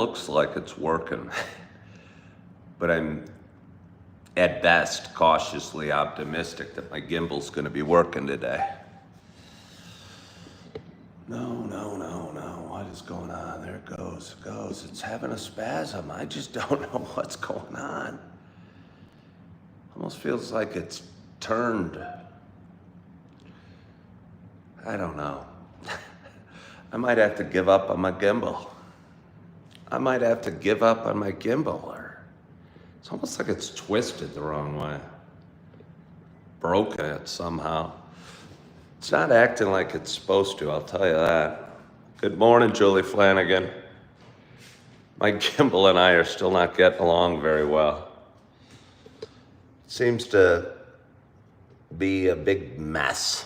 Looks like it's working, but I'm at best cautiously optimistic that my gimbal's gonna be working today. No, what is going on? There it goes, It's having a spasm. I just don't know what's going on. Almost feels like it's turned. I don't know. I might have to give up on my gimbal. Or it's almost like it's twisted the wrong way. Broken it somehow. It's not acting like it's supposed to, I'll tell you that. Good morning, Julie Flanagan. My gimbal and I are still not getting along very well. Seems to be a big mess.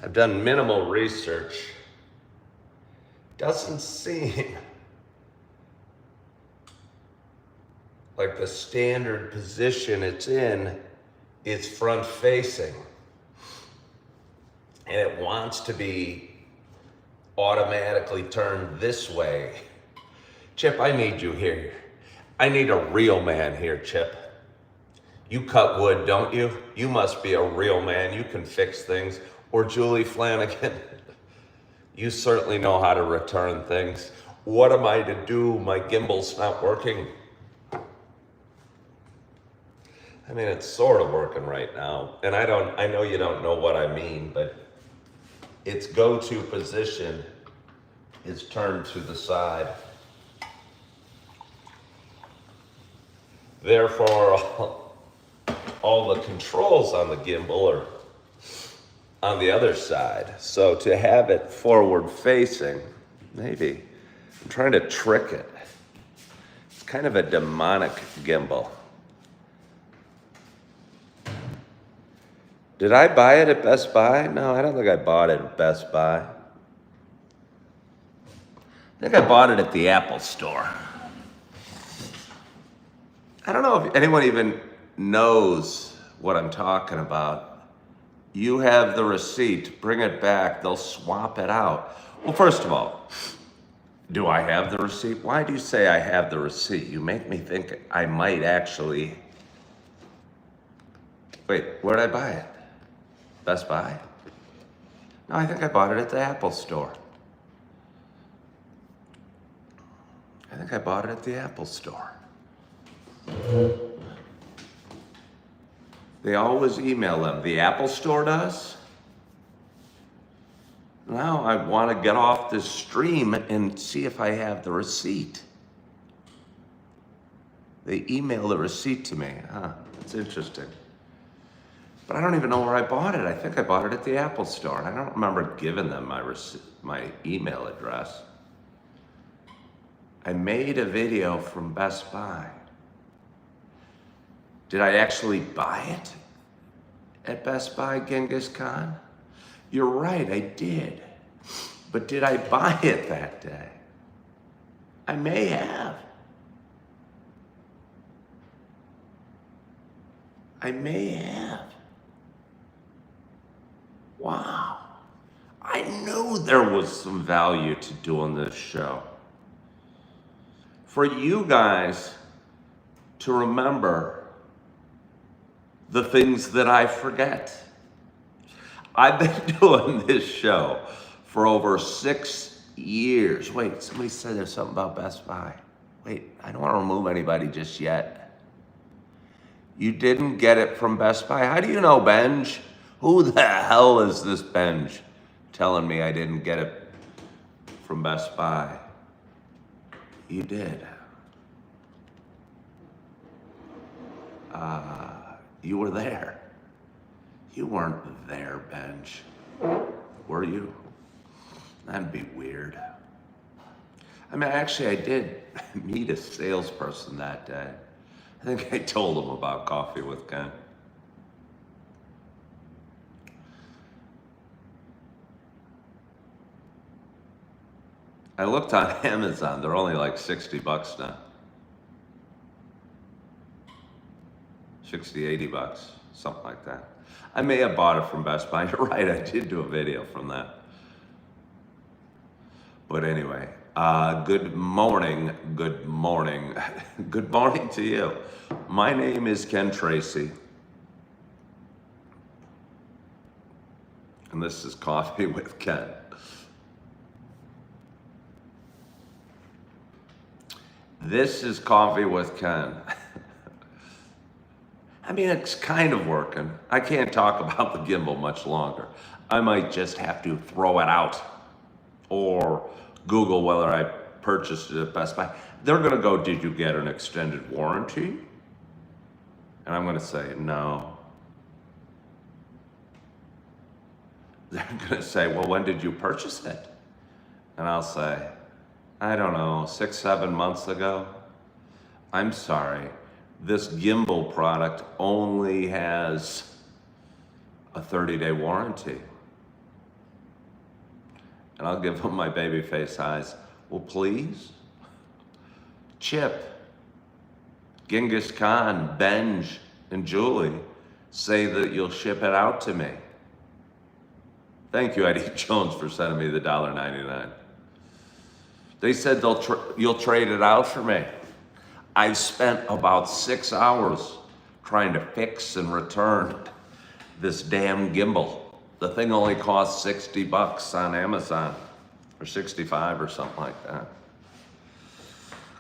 I've done minimal research. Doesn't seem like the standard position it's in is front facing. And it wants to be automatically turned this way. Chip, I need you here. I need a real man here, Chip. You cut wood, don't you? You must be a real man. You can fix things. Or Julie Flanagan, you certainly know how to return things. What am I to do? My gimbal's not working. I mean, it's sort of working right now. And I know you don't know what I mean, but its go-to position is turned to the side. Therefore, all the controls on the gimbal are on the other side. So to have it forward facing, maybe, I'm trying to trick it. It's kind of a demonic gimbal. Did I buy it at Best Buy? No, I don't think I bought it at Best Buy. I think I bought it at the Apple Store. I don't know if anyone even knows what I'm talking about. You have the receipt, bring it back, they'll swap it out. Well, first of all, do I have the receipt? Why do you say I have the receipt? You make me think I might actually. Wait, where'd I buy it? Best Buy? No, I think I bought it at the Apple Store. They always email them. The Apple Store does? Now I want to get off this stream and see if I have the receipt. They email the receipt to me. That's interesting. But I don't even know where I bought it. I think I bought it at the Apple Store. And I don't remember giving them my email address. I made a video from Best Buy. Did I actually buy it at Best Buy, Genghis Khan? You're right, I did. But did I buy it that day? I may have. Wow. I knew there was some value to doing this show. For you guys to remember the things that I forget. I've been doing this show for over 6 years. Wait, somebody said there's something about Best Buy. Wait, I don't want to remove anybody just yet. You didn't get it from Best Buy? How do you know, Benj? Who the hell is this Benj telling me I didn't get it from Best Buy? You did. You were there. You weren't there, Benj. Were you? That'd be weird. I mean, actually, I did meet a salesperson that day. I think I told him about Coffee with Ken. I looked on Amazon. They're only like $60 now. 60, $80, something like that. I may have bought it from Best Buy. You're right, I did do a video from that. But anyway, Good morning, good morning, good morning to you. My name is Ken Tracy, and this is Coffee with Ken. This is Coffee with Ken. I mean, it's kind of working. I can't talk about the gimbal much longer. I might just have to throw it out or Google whether I purchased it at Best Buy. They're gonna go, did you get an extended warranty? And I'm gonna say, no. They're gonna say, well, when did you purchase it? And I'll say, I don't know, 6, 7 months ago. I'm sorry, this gimbal product only has a 30-day warranty. And I'll give them my baby face eyes. Well, please? Chip, Genghis Khan, Benj, and Julie say that you'll ship it out to me. Thank you, Eddie Jones, for sending me the $1.99. They said you'll trade it out for me. I've spent about 6 hours trying to fix and return this damn gimbal. The thing only costs $60 on Amazon, or 65 or something like that.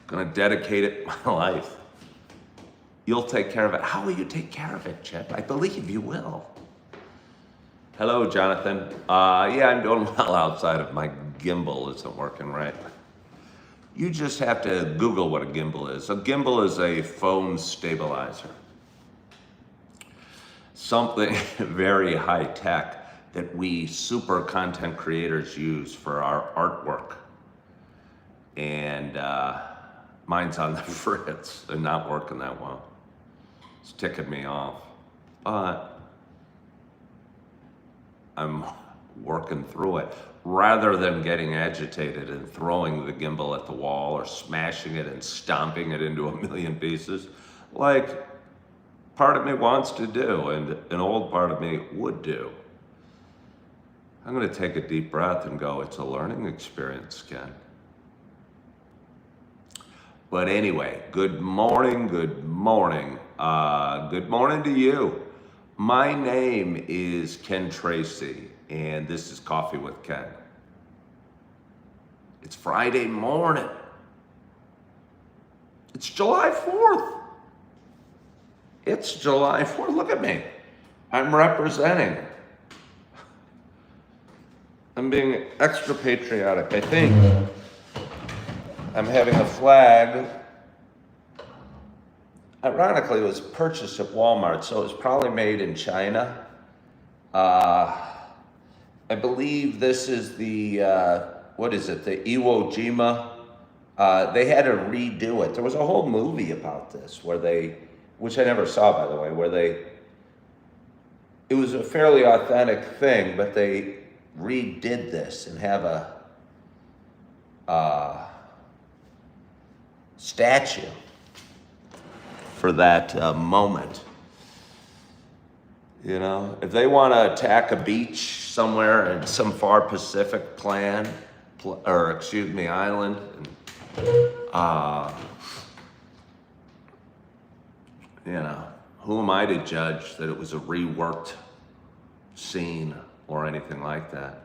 Gonna dedicate it my life. You'll take care of it. How will you take care of it, Chip? I believe you will. Hello, Jonathan. Yeah, I'm doing well outside of my gimbal isn't working right. You just have to Google what a gimbal is. A gimbal is a phone stabilizer. Something very high tech that we super content creators use for our artwork. And mine's on the fritz and not working that well. It's ticking me off. But I'm working through it. Rather than getting agitated and throwing the gimbal at the wall or smashing it and stomping it into a million pieces, like part of me wants to do and an old part of me would do. I'm gonna take a deep breath and go, it's a learning experience, Ken. But anyway, good morning, good morning. Good morning to you. My name is Ken Tracy, and this is Coffee with Ken. It's Friday morning. It's July 4th. It's July 4th. Look at me. I'm representing. I'm being extra patriotic. I think I'm having a flag. Ironically, it was purchased at Walmart, so it was probably made in China. I believe this is the, what is it, the Iwo Jima. They had to redo it. There was a whole movie about this where they, which I never saw, by the way, where it was a fairly authentic thing, but they redid this and have a statue for that moment. You know, if they want to attack a beach somewhere in some far Pacific island, you know, who am I to judge that it was a reworked scene or anything like that?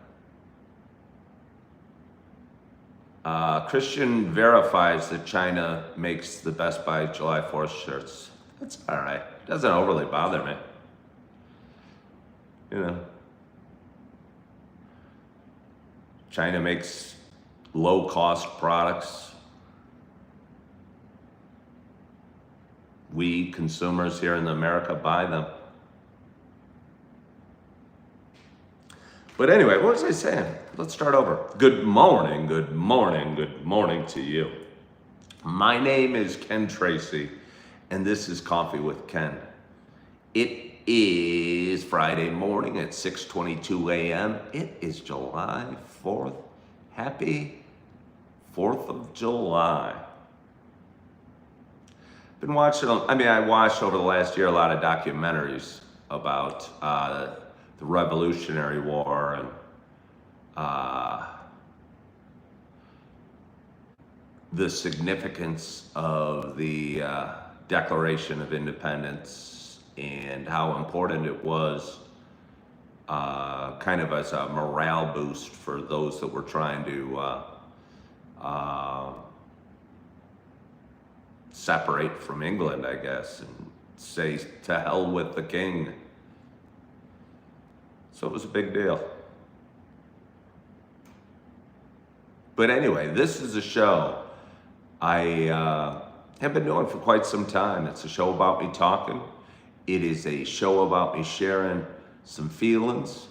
Christian verifies that China makes the Best Buy July 4th shirts. That's all right. Doesn't overly bother me. You know, China makes low-cost products. We consumers here in America buy them. But anyway, what was I saying? Let's start over. Good morning, good morning, good morning to you. My name is Ken Tracy, and this is Coffee with Ken. It is Friday morning at 6:22 a.m. It is July 4th. Happy 4th of July. Been watching, I watched over the last year a lot of documentaries about the Revolutionary War and the significance of the Declaration of Independence and how important it was, kind of as a morale boost for those that were trying to uh, separate from England, I guess, and say to hell with the king. So it was a big deal. But anyway, this is a show I have been doing for quite some time. It's a show about me talking. It is a show about me sharing some feelings.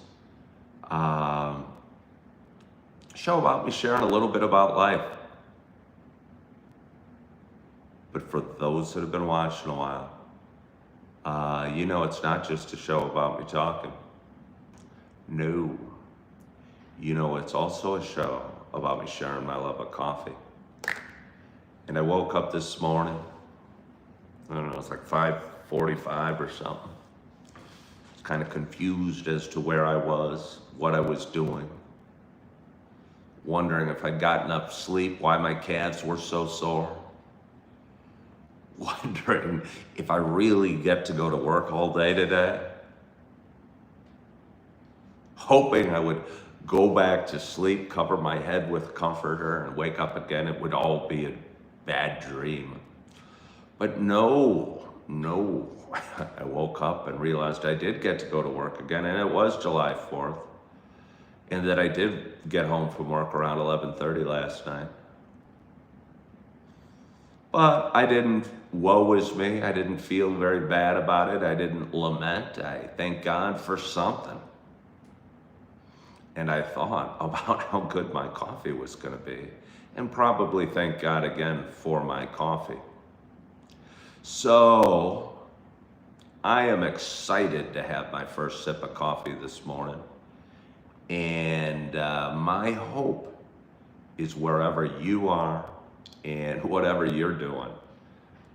Show about me sharing a little bit about life. But for those that have been watching a while, you know it's not just a show about me talking. No. You know it's also a show about me sharing my love of coffee. And I woke up this morning, I don't know, it's like 5:45 or something. I was kind of confused as to where I was, what I was doing. Wondering if I'd gotten enough sleep, why my calves were so sore. Wondering if I really get to go to work all day today. Hoping I would go back to sleep, cover my head with a comforter, and wake up again. It would all be a bad dream. But no. I woke up and realized I did get to go to work again, and it was July 4th. And that I did get home from work around 11:30 last night. But I didn't, woe is me, I didn't feel very bad about it. I didn't lament. I thank God for something. And I thought about how good my coffee was going to be, and probably thank God again for my coffee. So I am excited to have my first sip of coffee this morning. And my hope is wherever you are and whatever you're doing,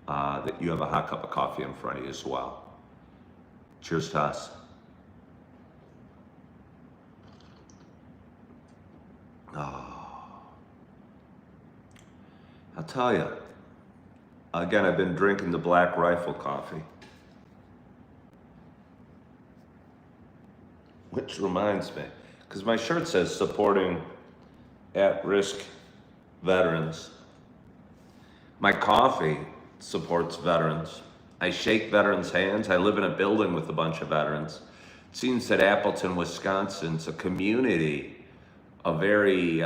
that you have a hot cup of coffee in front of you as well. Cheers to us. Oh, I'll tell you, again, I've been drinking the Black Rifle coffee. Which reminds me, because my shirt says supporting at-risk veterans. My coffee supports veterans. I shake veterans' hands. I live in a building with a bunch of veterans. It seems that Appleton, Wisconsin's a community, a very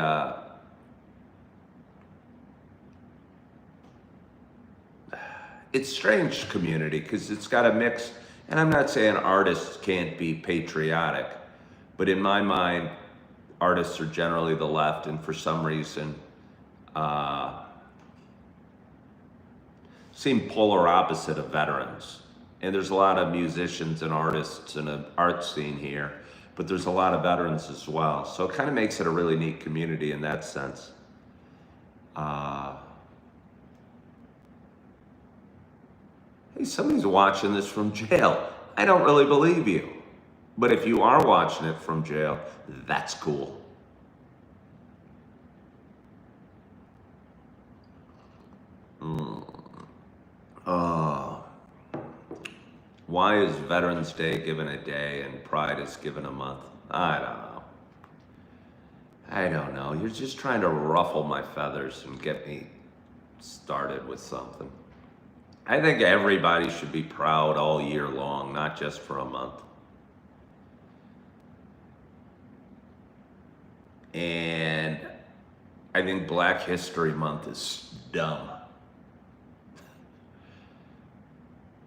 it's strange community because it's got a mix, and I'm not saying artists can't be patriotic, but in my mind, artists are generally the left, and for some reason, seem polar opposite of veterans. And there's a lot of musicians and artists in an art scene here, but there's a lot of veterans as well. So it kind of makes it a really neat community in that sense. Hey, somebody's watching this from jail. I don't really believe you. But if you are watching it from jail, that's cool. Why is Veterans Day given a day and Pride is given a month? I don't know. You're just trying to ruffle my feathers and get me started with something. I think everybody should be proud all year long, not just for a month. And I think Black History Month is dumb.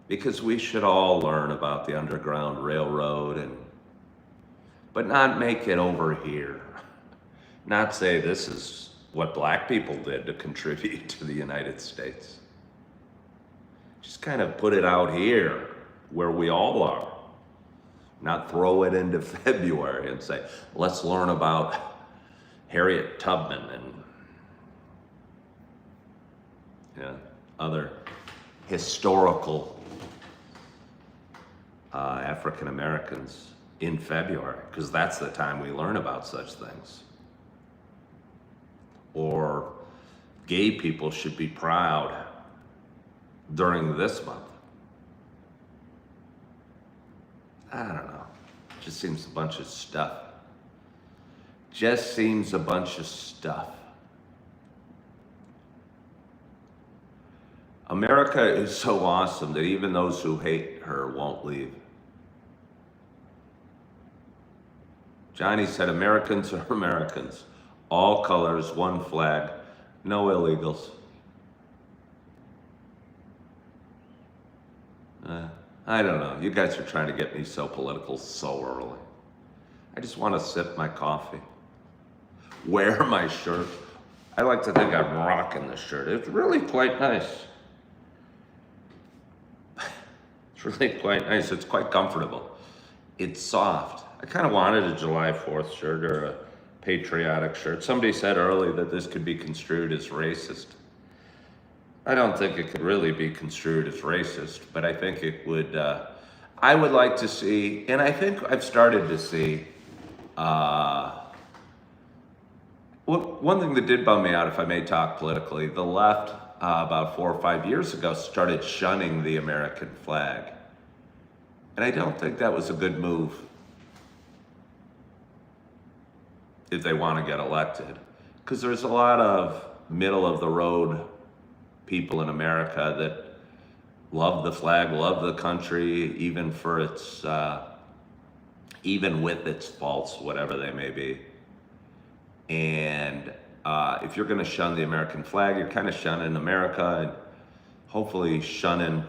Because we should all learn about the Underground Railroad, but not make it over here. Not say this is what black people did to contribute to the United States. Just kind of put it out here where we all are. Not throw it into February and say, let's learn about Harriet Tubman and other historical African Americans in February, because that's the time we learn about such things. Or gay people should be proud during this month. I don't know. Just seems a bunch of stuff. Just seems a bunch of stuff. America is so awesome that even those who hate her won't leave. Johnny said, Americans are Americans. All colors, one flag, no illegals. I don't know. You guys are trying to get me so political so early. I just want to sip my coffee, wear my shirt. I like to think I'm rocking this shirt. It's really quite nice. It's really quite nice. It's quite comfortable. It's soft. I kind of wanted a July 4th shirt or a patriotic shirt. Somebody said early that this could be construed as racist. I don't think it could really be construed as racist, but I think it would, I would like to see, and I think I've started to see, one thing that did bum me out, if I may talk politically, the left about 4 or 5 years ago started shunning the American flag. And I don't think that was a good move if they want to get elected. Because there's a lot of middle of the road people in America that love the flag, love the country, even for its, even with its faults, whatever they may be. And if you're going to shun the American flag, you're kind of shunning America and hopefully shunning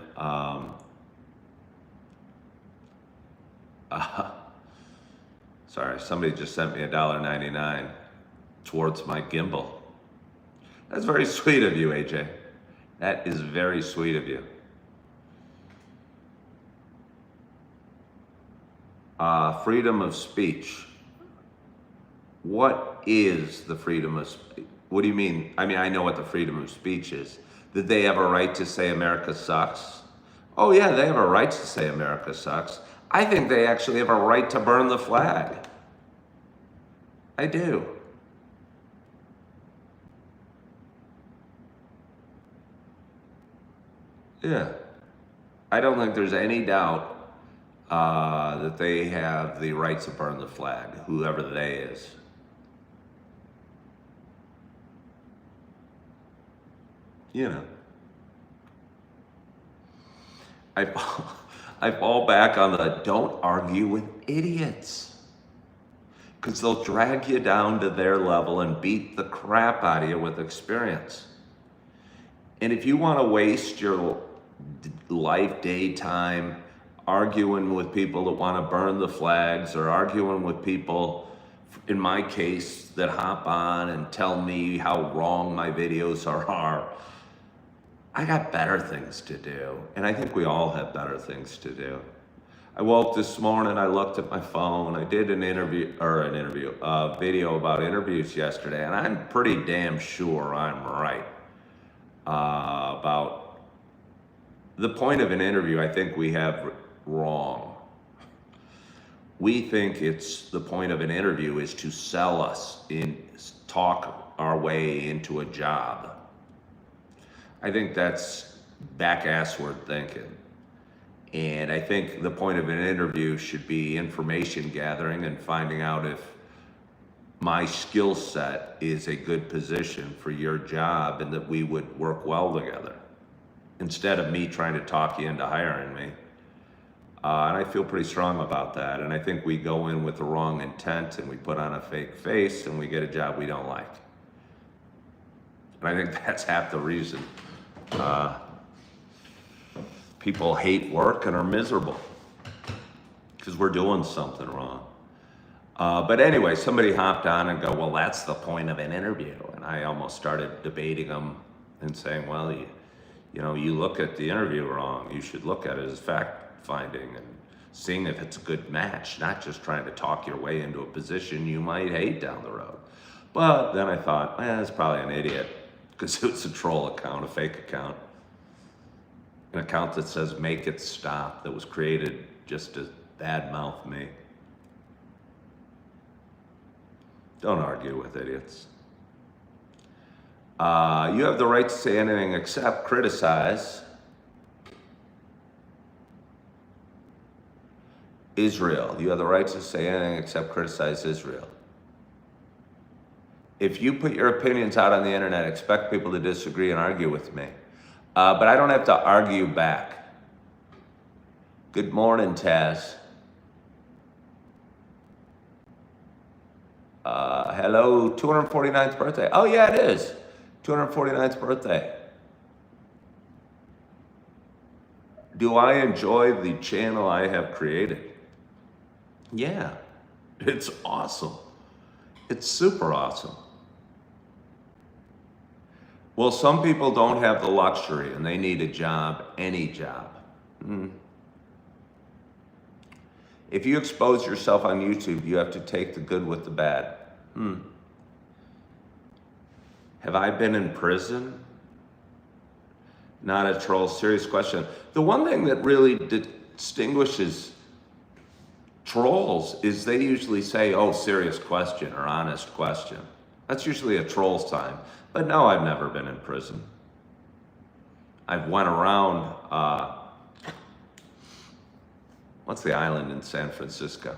sorry, somebody just sent me $1.99 towards my gimbal. That's very sweet of you, AJ. That is very sweet of you. Freedom of speech. What is the freedom of speech? What do you mean? I mean, I know what the freedom of speech is. Did they have a right to say America sucks? Oh yeah, they have a right to say America sucks. I think they actually have a right to burn the flag. I do. Yeah. I don't think there's any doubt that they have the right to burn the flag, whoever they is. You know. I fall back on the don't argue with idiots. Because they'll drag you down to their level and beat the crap out of you with experience. And if you want to waste your life, daytime, arguing with people that want to burn the flags or arguing with people, in my case, that hop on and tell me how wrong my videos are, I got better things to do. And I think we all have better things to do. I woke this morning, I looked at my phone, I did a video about interviews yesterday, and I'm pretty damn sure I'm right about the point of an interview. I think we have wrong. We think it's the point of an interview is to sell us, talk our way into a job. I think that's back-assward thinking. And I think the point of an interview should be information gathering and finding out if my skill set is a good position for your job and that we would work well together, instead of me trying to talk you into hiring me. And I feel pretty strong about that. And I think we go in with the wrong intent and we put on a fake face and we get a job we don't like. And I think that's half the reason people hate work and are miserable, because we're doing something wrong. But anyway, somebody hopped on and go, well, that's the point of an interview. And I almost started debating them and saying, well, you look at the interview wrong. You should look at it as fact finding and seeing if it's a good match, not just trying to talk your way into a position you might hate down the road. But then I thought, that's probably an idiot, because it was a troll account, a fake account. An account that says make it stop, that was created just to badmouth me. Don't argue with idiots. You have the right to say anything except criticize Israel. You have the right to say anything except criticize Israel. If you put your opinions out on the internet, expect people to disagree and argue with me. But I don't have to argue back. Good morning, Taz. Hello, 249th birthday. Oh yeah, it is. 249th birthday. Do I enjoy the channel I have created? Yeah, it's awesome. It's super awesome. Well, some people don't have the luxury and they need a job, any job. If you expose yourself on YouTube, you have to take the good with the bad. Have I been in prison? Not a troll, serious question. The one thing that really distinguishes trolls is they usually say, oh, serious question or honest question. That's usually a troll's time. But no, I've never been in prison. I've went around, what's the island in San Francisco?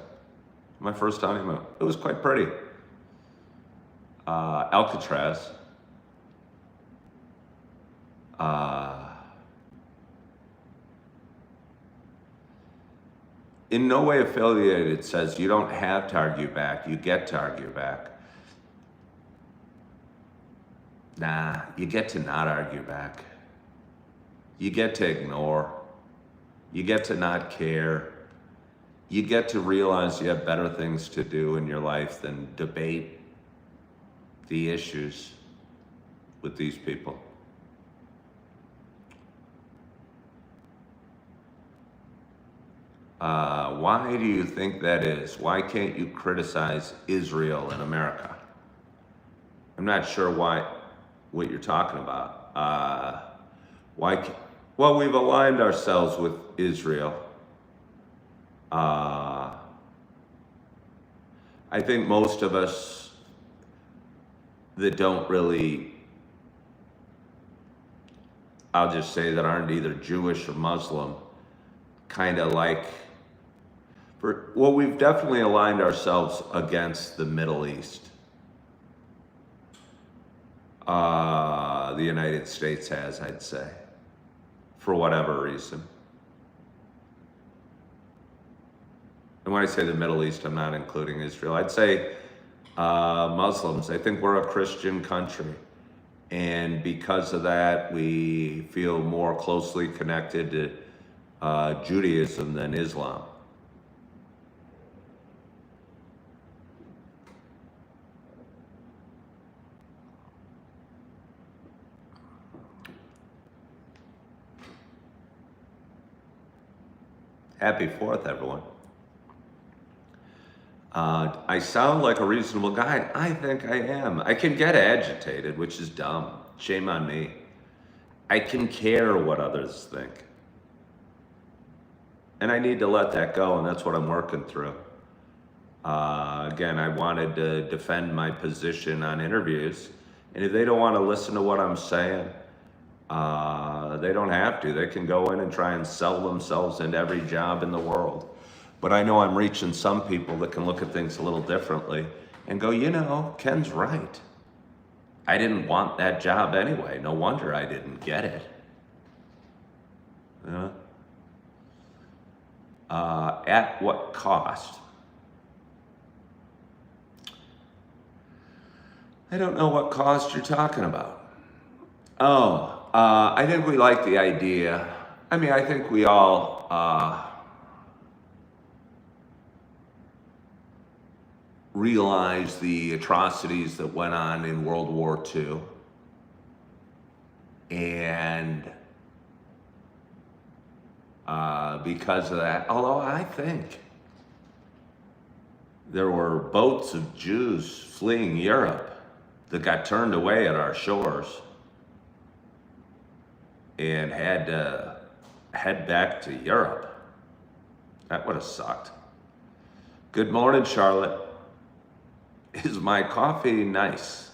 My first honeymoon. It was quite pretty. Alcatraz. In no way affiliated says you don't have to argue back, you get to argue back. Nah, you get to not argue back. You get to ignore. You get to not care. You get to realize you have better things to do in your life than debate the issues with these people. Why do you think that is? Why can't you criticize Israel in America? I'm not sure what you're talking about. Well, we've aligned ourselves with Israel. I think most of us that don't really, I'll just say that aren't either Jewish or Muslim, kind of like, well, we've definitely aligned ourselves against the Middle East. The United States has, I'd say, for whatever reason. And when I say the Middle East, I'm not including Israel. I'd say Muslims. I think we're a Christian country. And because of that, we feel more closely connected to Judaism than Islam. Happy 4th, everyone. I sound like a reasonable guy. I think I am. I can get agitated, which is dumb. Shame on me. I can care what others think. And I need to let that go, and that's what I'm working through. Again, I wanted to defend my position on interviews, and if they don't want to listen to what I'm saying, they don't have to. They can go in and try and sell themselves into every job in the world. But I know I'm reaching some people that can look at things a little differently and go, you know, Ken's right. I didn't want that job anyway. No wonder I didn't get it. At what cost? I don't know what cost you're talking about. I think we like the idea. I mean, I think we all realize the atrocities that went on in World War II. And because of that, although I think there were boats of Jews fleeing Europe that got turned away at our shores and had to head back to Europe. That would have sucked. Good morning, Charlotte. Is my coffee nice?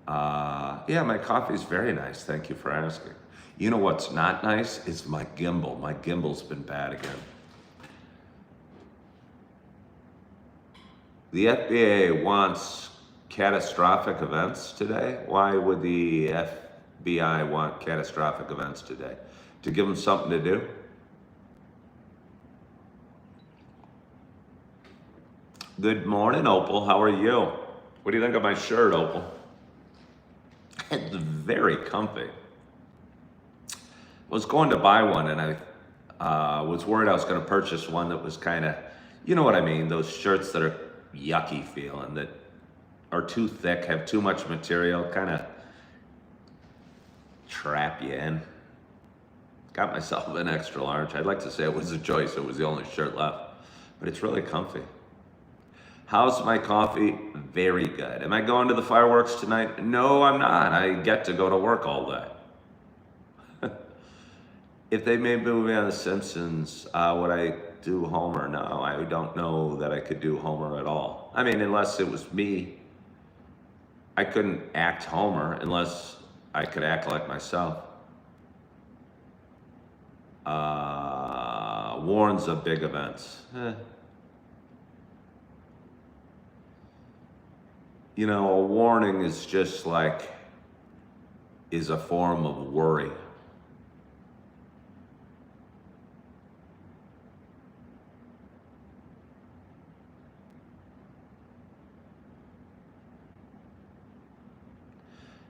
Yeah, my coffee's very nice. Thank you for asking. You know what's not nice? Is my gimbal. My gimbal's been bad again. The FBA wants catastrophic events today. Why would the FBI want catastrophic events today? To give them something to do? Good morning, Opal. How are you? What do you think of my shirt, Opal? It's very comfy. I was going to buy one and I was worried I was going to purchase one that was kind of, you know what I mean, those shirts that are yucky feeling, that are too thick, have too much material, kind of trap you in. Got myself an extra large. I'd like to say it was a choice. It was the only shirt left, but it's really comfy. How's my coffee? Very good. Am I going to the fireworks tonight? No, I'm not. I get to go to work all day. If they made a movie on The Simpsons, would I do Homer? No, I don't know that I could do Homer at all. I mean, unless it was me. I couldn't act Homer unless I could act like myself. Warns of big events. You know, a warning is just like, is a form of worry.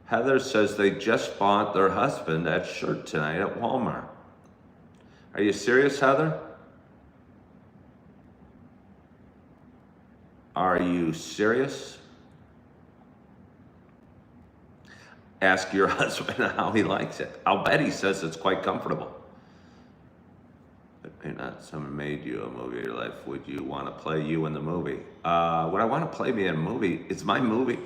Heather says they just bought their husband that shirt tonight at Walmart. Are you serious, Heather? Are you serious? Ask your husband how he likes it. I'll bet he says it's quite comfortable. But not someone made you a movie of your life. Would you want to play you in the movie? Would I want to play me in a movie? It's my movie.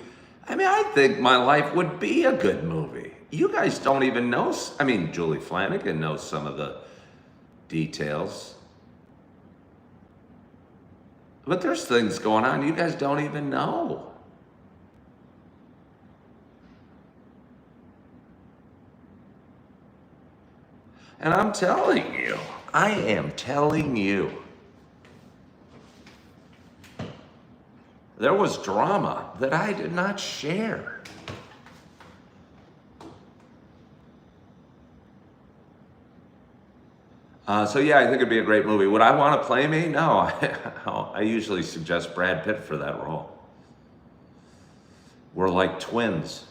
I mean, I think my life would be a good movie. You guys don't even know. I mean, Julie Flanagan knows some of the details. But there's things going on you guys don't even know. And I'm telling you, I am telling you, there was drama that I did not share. So yeah, I think it'd be a great movie. Would I want to play me? No, I usually suggest Brad Pitt for that role. We're like twins.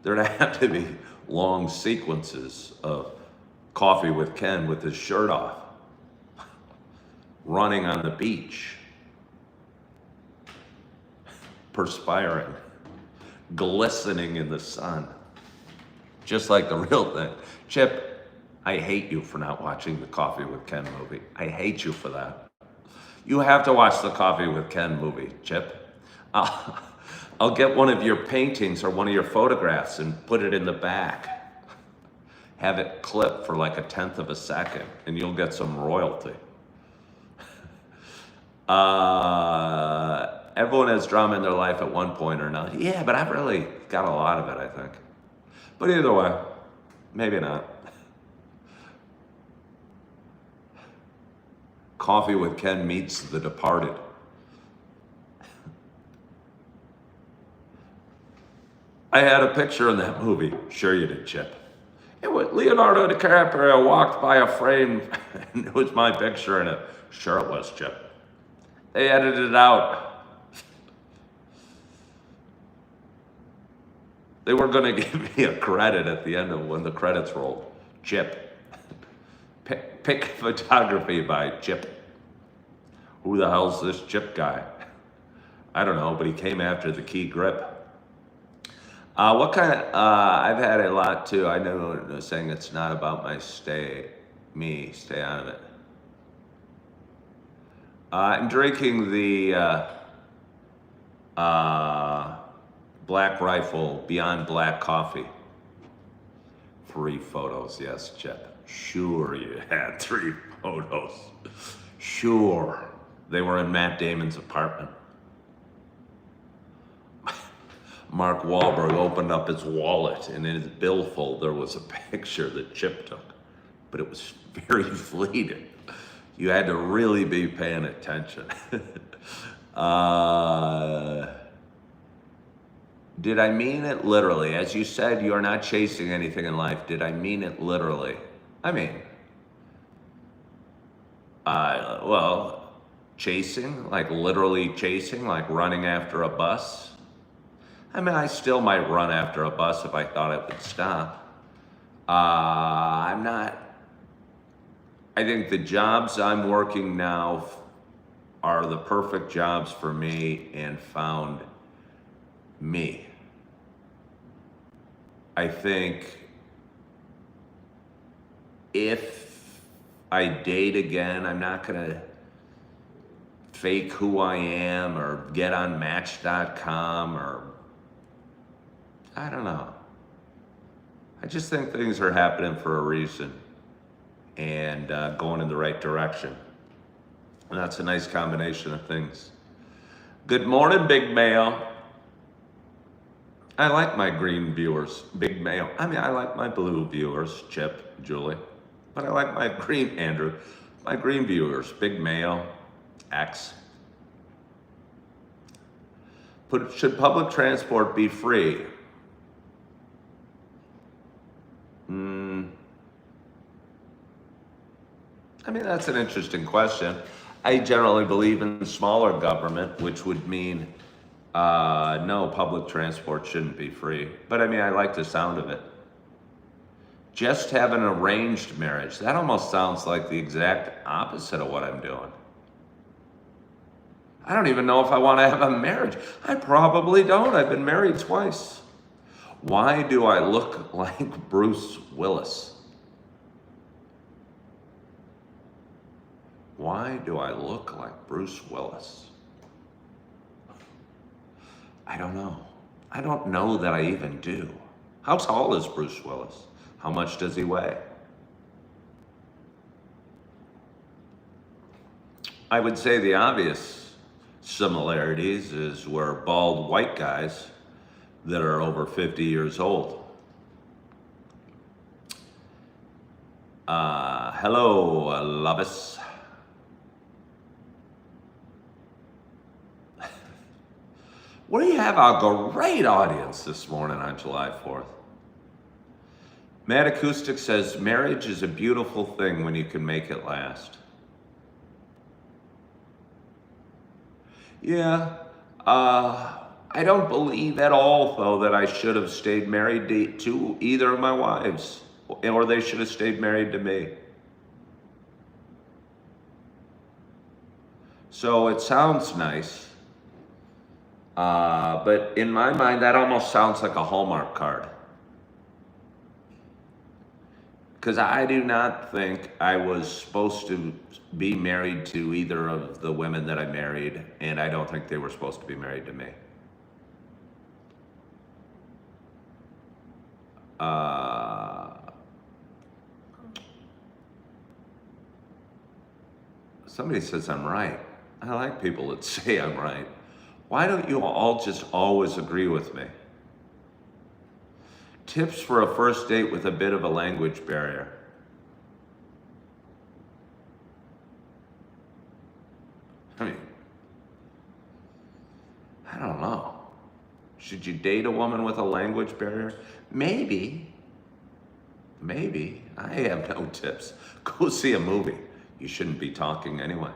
There'd have to be long sequences of Coffee with Ken with his shirt off, running on the beach, perspiring, glistening in the sun, just like the real thing. Chip, I hate you for not watching the Coffee with Ken movie. I hate you for that. You have to watch the Coffee with Ken movie, Chip. I'll get one of your paintings or one of your photographs and put it in the back. Have it clip for like 1/10 of a second and you'll get some royalty. Everyone has drama in their life at one point or another. Yeah, but I've really got a lot of it, I think. But either way, maybe not. Coffee with Ken meets The Departed. I had a picture in that movie. Sure you did, Chip. It was Leonardo DiCaprio walked by a frame and it was my picture in it. Sure it was, Chip. They edited it out. They were going to give me a credit at the end of when the credits rolled. Chip. Pick photography by Chip. Who the hell's this Chip guy? I don't know, but he came after the key grip. What kind of, I've had a lot too. I know saying it's not about my stay out of it. I'm drinking the Black Rifle Beyond Black coffee. 3 photos, yes, Chip. Sure you had 3 photos. Sure. They were in Matt Damon's apartment. Mark Wahlberg opened up his wallet, and in his billfold there was a picture that Chip took, but it was very fleeting. You had to really be paying attention. Did I mean it literally? As you said, you're not chasing anything in life. Did I mean it literally? I mean, well, chasing, like literally chasing, like running after a bus. I mean, I still might run after a bus if I thought it would stop. I'm not, I think the jobs I'm working now are the perfect jobs for me and found me. I think if I date again, I'm not gonna fake who I am or get on Match.com or, I don't know. I just think things are happening for a reason and going in the right direction. And that's a nice combination of things. Good morning, Big Mayo. I like my green viewers, Big Mayo. I mean, I like my blue viewers, Chip, Julie. But I like my green, Andrew, my green viewers, Big Mayo, X. Should public transport be free? I mean, that's an interesting question. I generally believe in smaller government, which would mean no, public transport shouldn't be free. But I mean, I like the sound of it. Just have an arranged marriage. That almost sounds like the exact opposite of what I'm doing. I don't even know if I want to have a marriage. I probably don't. I've been married twice. Why do I look like Bruce Willis? Why do I look like Bruce Willis? I don't know. I don't know that I even do. How tall is Bruce Willis? How much does he weigh? I would say the obvious similarities is we're bald white guys that are over 50 years old. Hello, Lovis. We have a great audience this morning on July 4th. Mad Acoustic says, marriage is a beautiful thing when you can make it last. Yeah, I don't believe at all, though, that I should have stayed married to either of my wives, or they should have stayed married to me. So it sounds nice, but in my mind, that almost sounds like a Hallmark card. Because I do not think I was supposed to be married to either of the women that I married, and I don't think they were supposed to be married to me. Somebody says I'm right. I like people that say I'm right. Why don't you all just always agree with me? Tips for a first date with a bit of a language barrier. I mean, I don't know. Should you date a woman with a language barrier? Maybe. Maybe. I have no tips. Go see a movie. You shouldn't be talking anyway.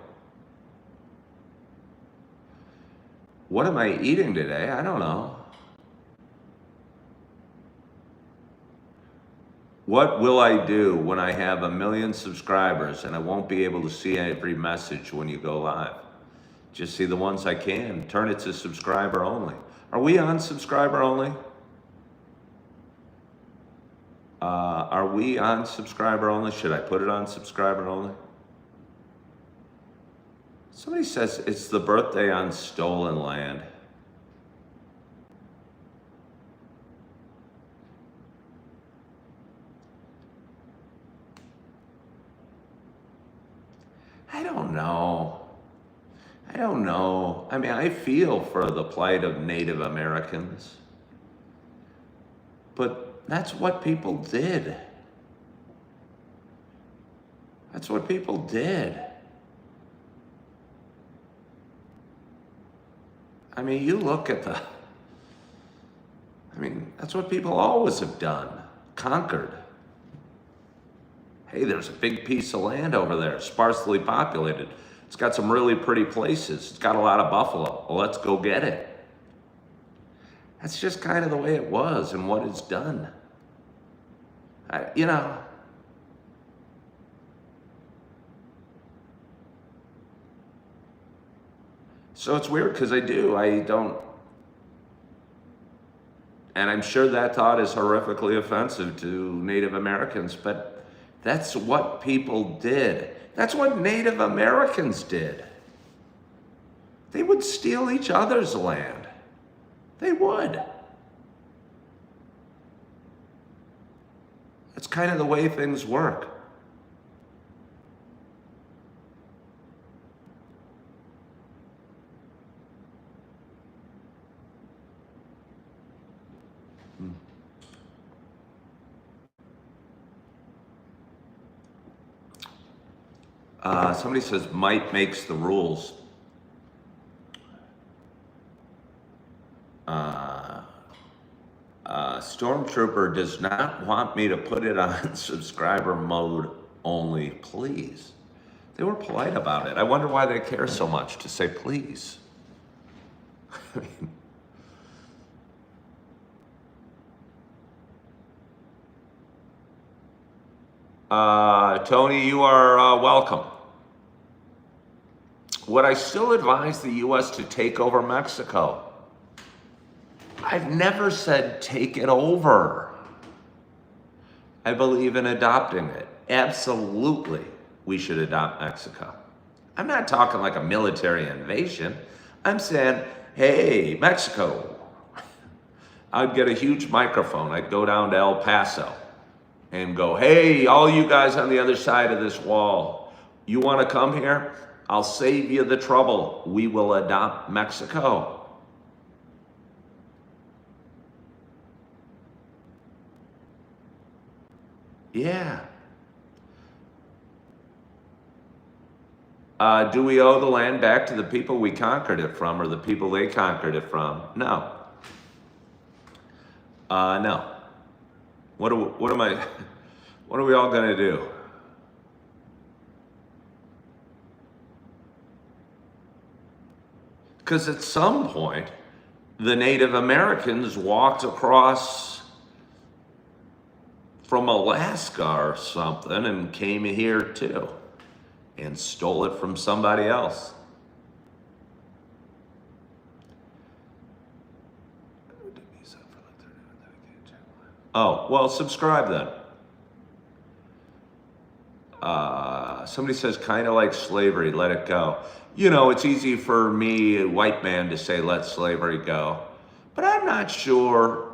What am I eating today? I don't know. What will I do when I have 1 million subscribers and I won't be able to see every message when you go live? Just see the ones I can. Turn it to subscriber only. Are we on subscriber only? Are we on subscriber only? Should I put it on subscriber only? Somebody says it's the birthday on stolen land. I don't know. I don't know. I mean, I feel for the plight of Native Americans. But that's what people did. That's what people did. I mean, you look at that's what people always have done. Conquered. Hey, there's a big piece of land over there, sparsely populated. It's got some really pretty places. It's got a lot of buffalo. Well, let's go get it. That's just kind of the way it was and what it's done. You know, so it's weird because I don't, and I'm sure that thought is horrifically offensive to Native Americans, but that's what people did. That's what Native Americans did. They would steal each other's land. They would. That's kind of the way things work. Somebody says might makes the rules. Stormtrooper does not want me to put it on subscriber mode only, please. They were polite about it. I wonder why they care so much to say please. I mean, Tony, you are welcome. Would I still advise the U.S. to take over Mexico? I've never said take it over. I believe in adopting it. Absolutely, we should adopt Mexico. I'm not talking like a military invasion. I'm saying, hey, Mexico. I'd get a huge microphone. I'd go down to El Paso and go, hey, all you guys on the other side of this wall, you want to come here? I'll save you the trouble. We will adopt Mexico. Yeah. Do we owe the land back to the people we conquered it from or the people they conquered it from? No. No. What are we all gonna do? Because at some point, the Native Americans walked across from Alaska or something and came here too and stole it from somebody else. Oh, well, subscribe then. Somebody says, kind of like slavery, let it go. You know, it's easy for me, a white man, to say, let slavery go. But I'm not sure.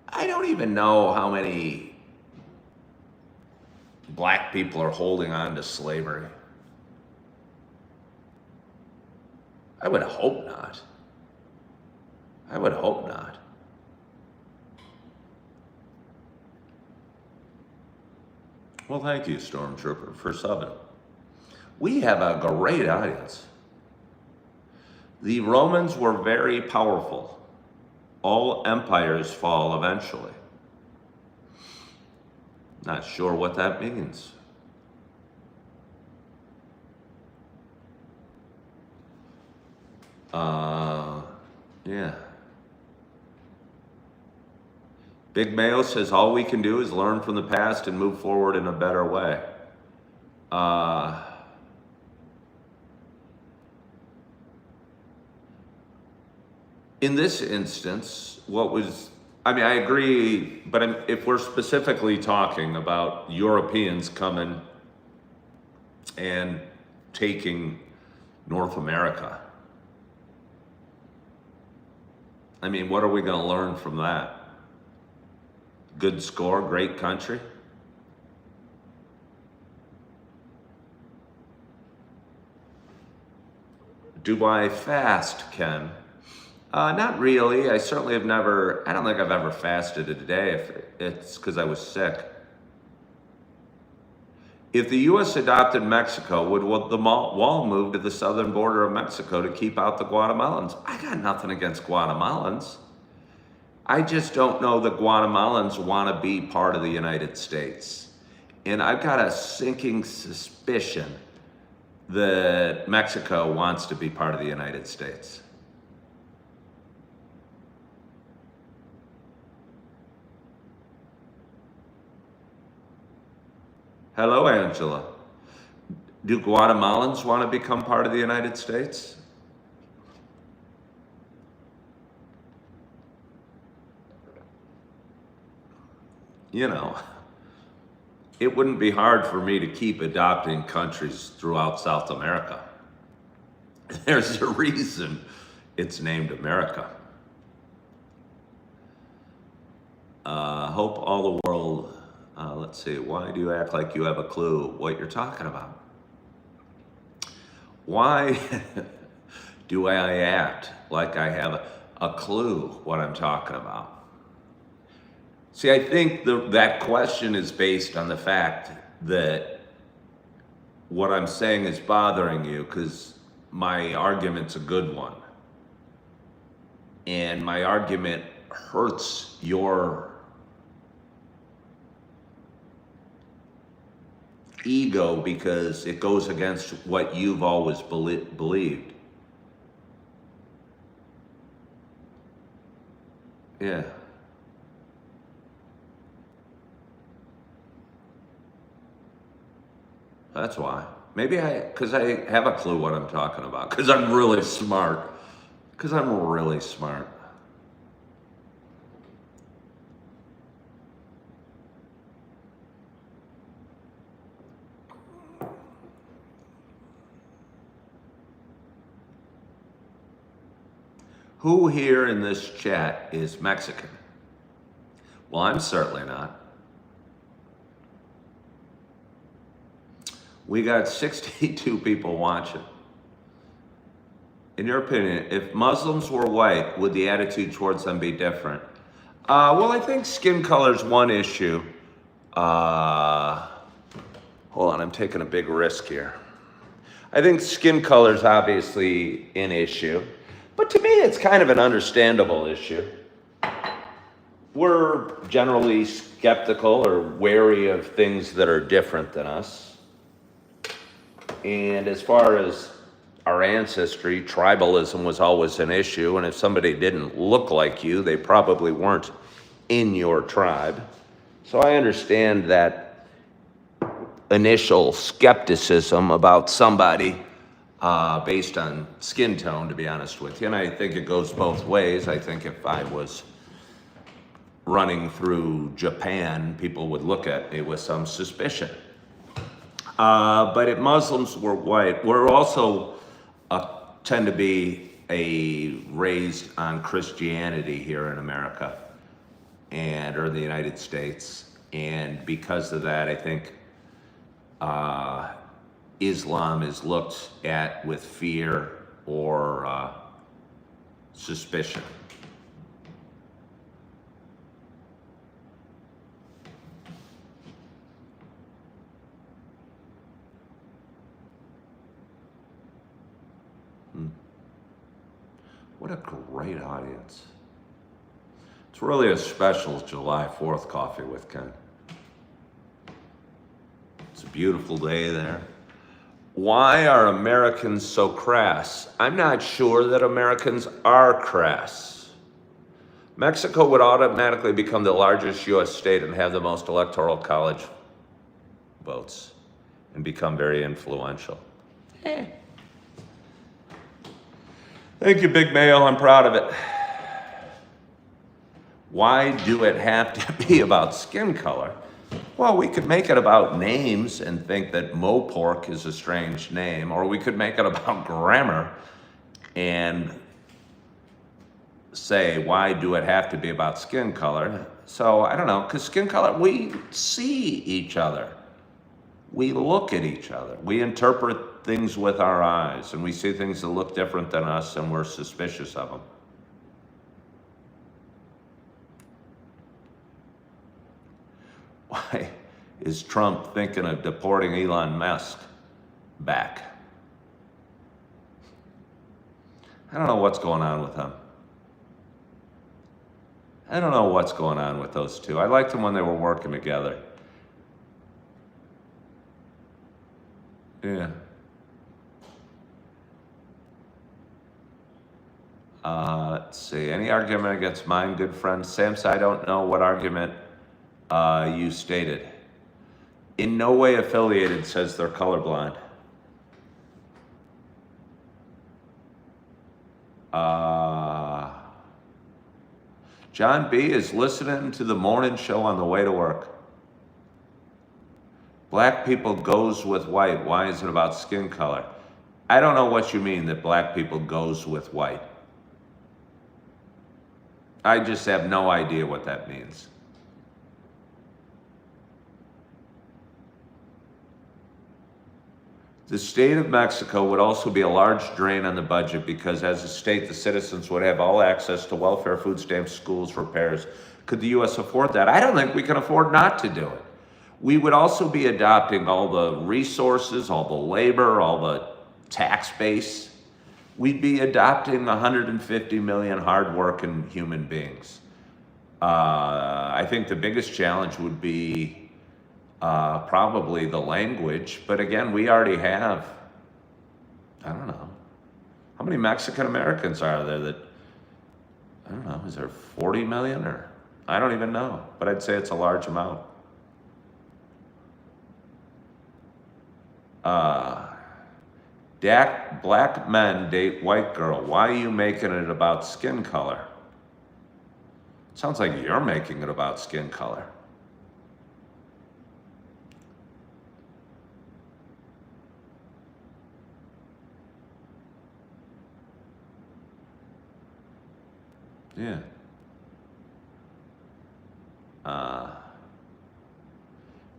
I don't even know how many black people are holding on to slavery. I would hope not. I would hope not. Well, thank you, Stormtrooper, for subbing. We have a great audience. The Romans were very powerful. All empires fall eventually. Not sure what that means. Yeah. Big Mayo says all we can do is learn from the past and move forward in a better way. In this instance, I agree, but if we're specifically talking about Europeans coming and taking North America, what are we going to learn from that? Good score, great country? Do I fast, Ken? Not really. I certainly have never, I don't think I've ever fasted a day if it's because I was sick. If the U.S. adopted Mexico, would the wall move to the southern border of Mexico to keep out the Guatemalans? I got nothing against Guatemalans. I just don't know that Guatemalans want to be part of the United States. And I've got a sinking suspicion that Mexico wants to be part of the United States. Hello, Angela. Do Guatemalans want to become part of the United States? You know, it wouldn't be hard for me to keep adopting countries throughout South America. There's a reason it's named America. Hope all the world, let's see, why do you act like you have a clue what you're talking about? Why do I act like I have a clue what I'm talking about? See, I think that question is based on the fact that what I'm saying is bothering you because my argument's a good one. And my argument hurts your ego because it goes against what you've always believed. Yeah. That's why. Maybe because I have a clue what I'm talking about. Because I'm really smart. Because I'm really smart. Who here in this chat is Mexican? Well, I'm certainly not. We got 62 people watching. In your opinion, if Muslims were white, would the attitude towards them be different? Well, I think skin color is one issue. Hold on, I'm taking a big risk here. I think skin color is obviously an issue, but to me, it's kind of an understandable issue. We're generally skeptical or wary of things that are different than us. And as far as our ancestry, tribalism was always an issue, and if somebody didn't look like you, they probably weren't in your tribe. So I understand that initial skepticism about somebody based on skin tone, to be honest with you, and I think it goes both ways. I think if I was running through Japan, people would look at me with some suspicion. But if Muslims were white, we're also tend to be raised on Christianity here in America or in the United States. And because of that, I think Islam is looked at with fear or suspicion. What a great audience. It's really a special July 4th coffee with Ken. It's a beautiful day there. Why are Americans so crass? I'm not sure that Americans are crass. Mexico would automatically become the largest U.S. state and have the most electoral college votes and become very influential. Thank you, Big Mayo. I'm proud of it. Why do it have to be about skin color? Well, we could make it about names and think that Mopork is a strange name, or we could make it about grammar and say, why do it have to be about skin color? So I don't know, because skin color, we see each other. We look at each other. We interpret things with our eyes, and we see things that look different than us, and we're suspicious of them. Why is Trump thinking of deporting Elon Musk back? I don't know what's going on with him. I don't know what's going on with those two. I liked them when they were working together. Yeah. Let's see. Any argument against mine, good friend? Samson, I don't know what argument you stated. In no way affiliated says they're colorblind. John B. is listening to the morning show on the way to work. Black people goes with white. Why is it about skin color? I don't know what you mean that black people goes with white. I just have no idea what that means. The state of Mexico would also be a large drain on the budget because as a state, the citizens would have all access to welfare, food stamps, schools, repairs. Could the U.S. afford that? I don't think we can afford not to do it. We would also be adopting all the resources, all the labor, all the tax base. We'd be adopting 150 million hardworking human beings. I think the biggest challenge would be probably the language, but again, we already have, I don't know, how many Mexican Americans are there that, I don't know, is there 40 million or, I don't even know, but I'd say it's a large amount. Black men date white girl. Why are you making it about skin color? Sounds like you're making it about skin color. Yeah.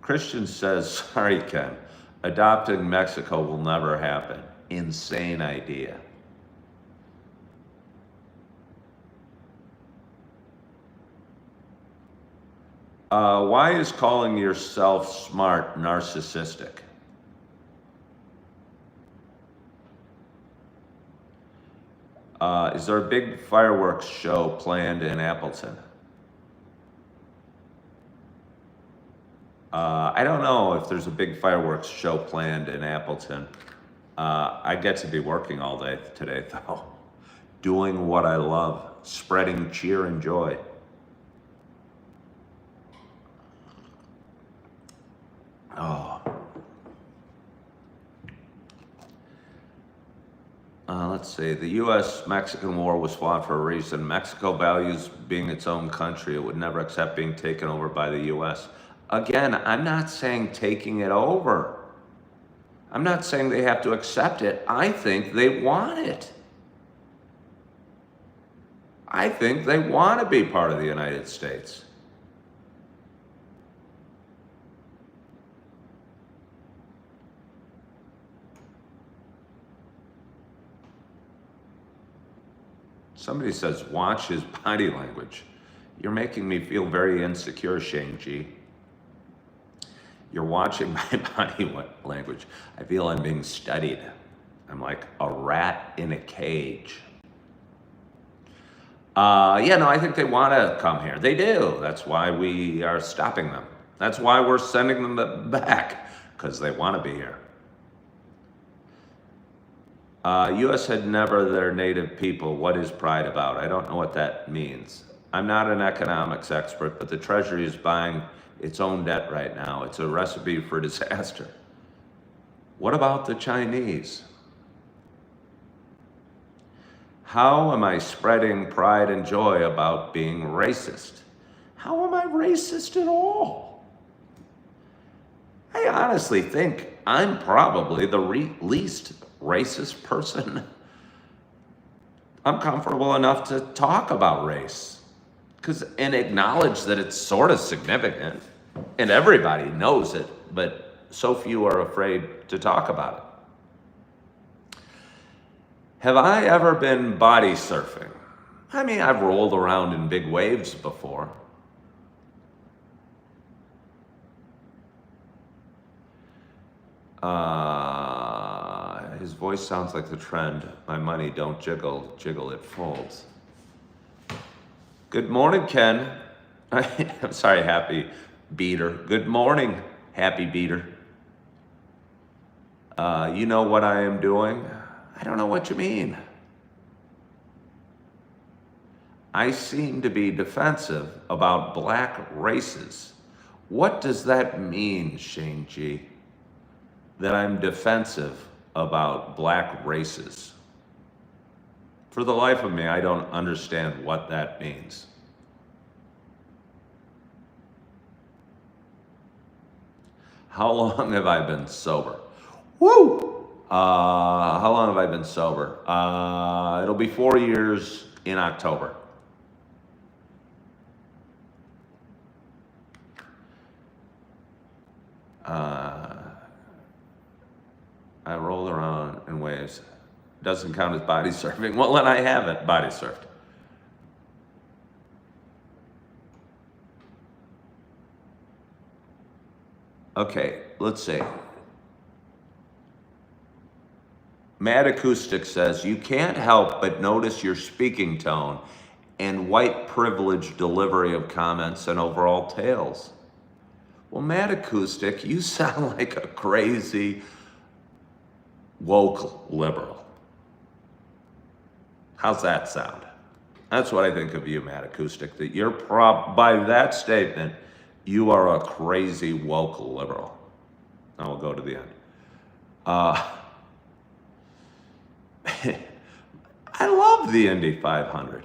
Christian says, sorry, Ken, adopting Mexico will never happen. Insane idea. Why is calling yourself smart narcissistic? Is there a big fireworks show planned in Appleton? I don't know if there's a big fireworks show planned in Appleton. I get to be working all day today, though. Doing what I love, spreading cheer and joy. Oh. Let's see. The U.S.-Mexican War was fought for a reason. Mexico values being its own country. It would never accept being taken over by the U.S. Again, I'm not saying taking it over. I'm not saying they have to accept it. I think they want it. I think they want to be part of the United States. Somebody says, watch his body language. You're making me feel very insecure, Shane G. You're watching my body language. I feel I'm being studied. I'm like a rat in a cage. I think they want to come here. They do. That's why we are stopping them. That's why we're sending them back, because they want to be here. U.S. had never their native people. What is pride about? I don't know what that means. I'm not an economics expert, but the Treasury is buying its own debt right now. It's a recipe for disaster. What about the Chinese? How am I spreading pride and joy about being racist? How am I racist at all? I honestly think I'm probably the least racist person. I'm comfortable enough to talk about race and acknowledge that it's sort of significant and everybody knows it, but so few are afraid to talk about it. Have I ever been body surfing? I mean, I've rolled around in big waves before. His voice sounds like the trend. My money don't jiggle, jiggle it folds. Good morning, Ken. I'm sorry, Happy Beater. Good morning, Happy Beater. You know what I am doing? I don't know what you mean. I seem to be defensive about black races. What does that mean, Shane G? That I'm defensive about black races? For the life of me, I don't understand what that means. How long have I been sober? Woo! How long have I been sober? It'll be 4 years in October. I roll around in waves. Doesn't count as body surfing. Well, then I haven't body surfed. Okay, let's see. Mad Acoustic says, you can't help but notice your speaking tone and white privilege delivery of comments and overall tales. Well, Mad Acoustic, you sound like a crazy woke liberal. How's that sound? That's what I think of you, Mad Acoustic, that you're by that statement, you are a crazy woke liberal. Now we'll go to the end. I love the Indy 500.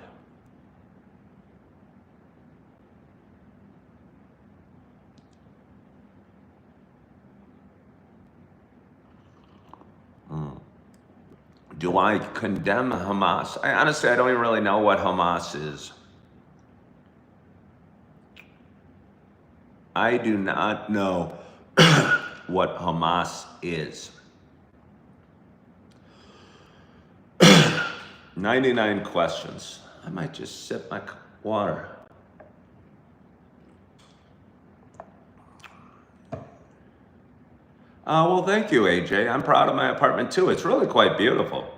Do I condemn Hamas? Honestly, I don't even really know what Hamas is. I do not know what Hamas is. 99 questions. I might just sip my water. Well, thank you, AJ. I'm proud of my apartment too. It's really quite beautiful.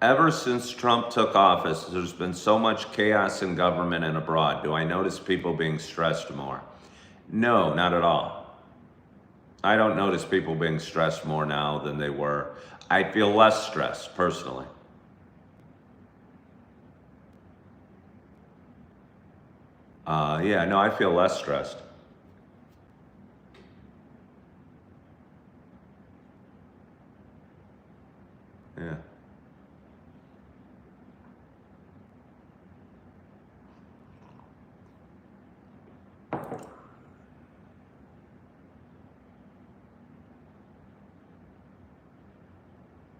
Ever since Trump took office, there's been so much chaos in government and abroad. Do I notice people being stressed more? No, not at all. I don't notice people being stressed more now than they were. I feel less stressed, personally. Yeah, no, I feel less stressed. Yeah.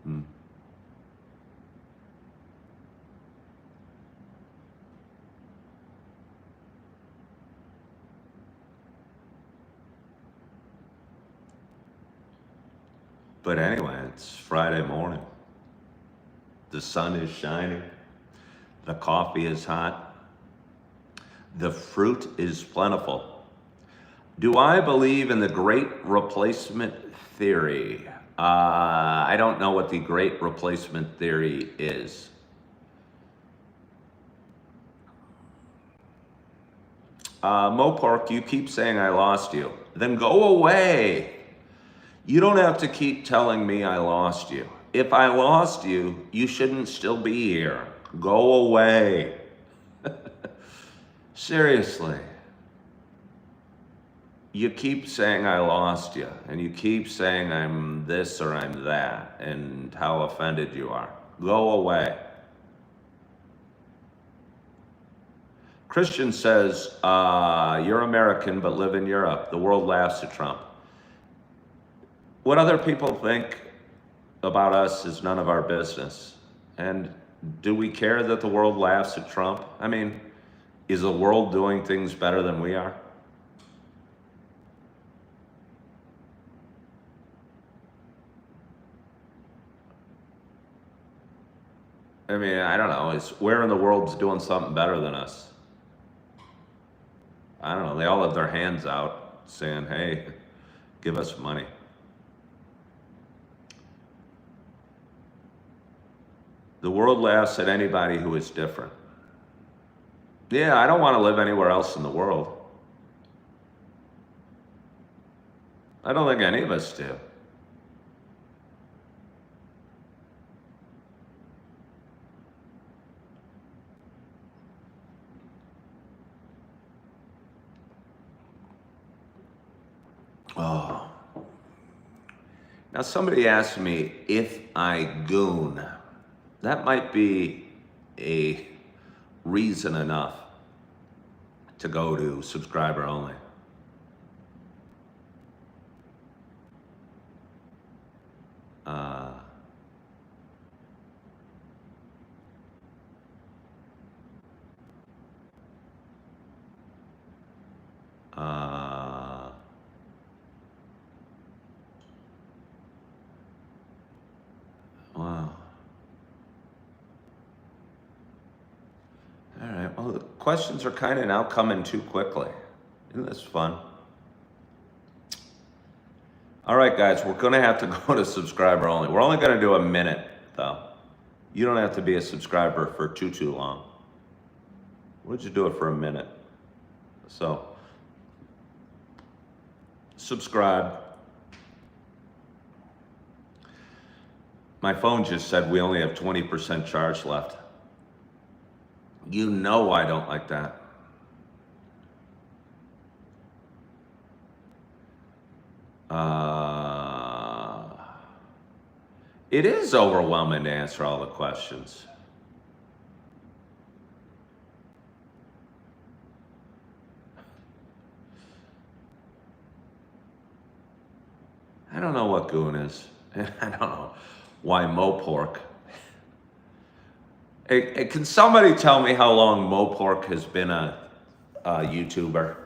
Hmm. But anyway, it's Friday morning. The sun is shining. The coffee is hot. The fruit is plentiful. Do I believe in the great replacement theory? I don't know what the great replacement theory is. Mopork, you keep saying I lost you. Then go away. You don't have to keep telling me I lost you. If I lost you, you shouldn't still be here. Go away. Seriously. You keep saying I lost you, and you keep saying I'm this or I'm that, and how offended you are. Go away. Christian says, you're American but live in Europe. The world laughs at Trump. What other people think about us is none of our business. And do we care that the world laughs at Trump? I mean, is the world doing things better than we are? I mean, I don't know. Where in the world's doing something better than us? I don't know, they all have their hands out saying, hey, give us money. The world laughs at anybody who is different. Yeah, I don't want to live anywhere else in the world. I don't think any of us do. Oh. Now somebody asked me if I goon. That might be a reason enough to go to subscriber only. Wow. All right, well, the questions are kind of now coming too quickly. Isn't this fun? All right, guys, we're gonna have to go to subscriber only. We're only gonna do a minute, though. You don't have to be a subscriber for too long. We'll just do it for a minute. So, subscribe. My phone just said we only have 20% charge left. You know I don't like that. It is overwhelming to answer all the questions. I don't know what goon is. I don't know why Mopork. Hey, can somebody tell me how long Mopork has been a YouTuber?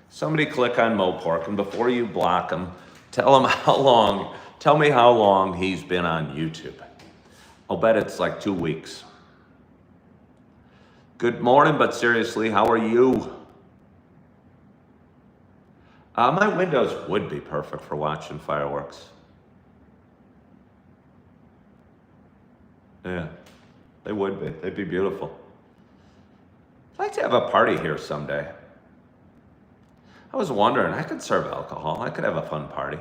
Somebody click on Mopork, and before you block him, tell me how long he's been on YouTube. I'll bet it's like 2 weeks. Good morning, but seriously, how are you? My windows would be perfect for watching fireworks. Yeah, they would be. They'd be beautiful. I'd like to have a party here someday. I was wondering, I could serve alcohol. I could have a fun party.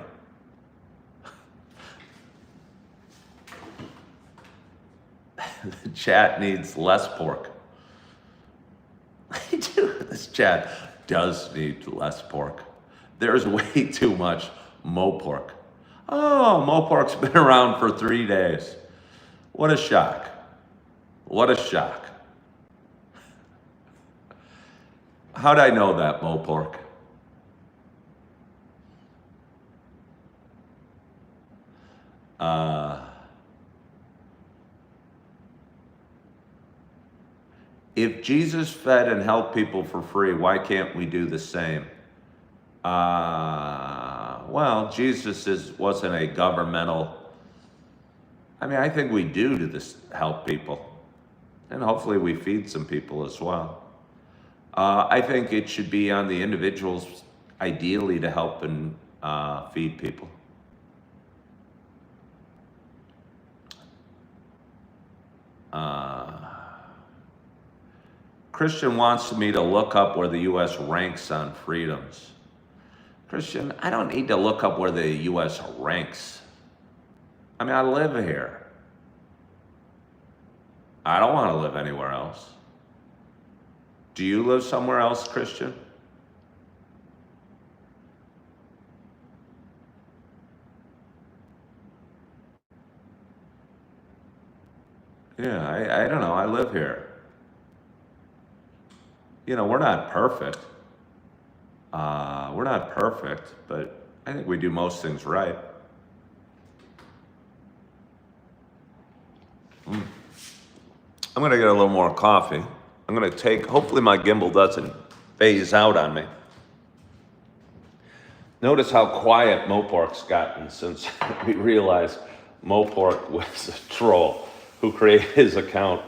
The chat needs less pork. This chat does need less pork. There's way too much Mopork. Oh, Mopork's been around for 3 days. What a shock. What a shock. How'd I know that, Mopork? If Jesus fed and helped people for free, why can't we do the same? Well, Jesus wasn't a governmental. I mean, I think we do to this help people, and hopefully we feed some people as well. I think it should be on the individuals, ideally, to help and feed people. Christian wants me to look up where the U.S. ranks on freedoms. Christian, I don't need to look up where the U.S. ranks. I mean, I live here. I don't want to live anywhere else. Do you live somewhere else, Christian? Yeah, I don't know. I live here. You know, we're not perfect. We're not perfect, but I think we do most things right. I'm going to get a little more coffee. I'm going to hopefully my gimbal doesn't phase out on me. Notice how quiet Mopork's gotten since we realized Mopork was a troll who created his account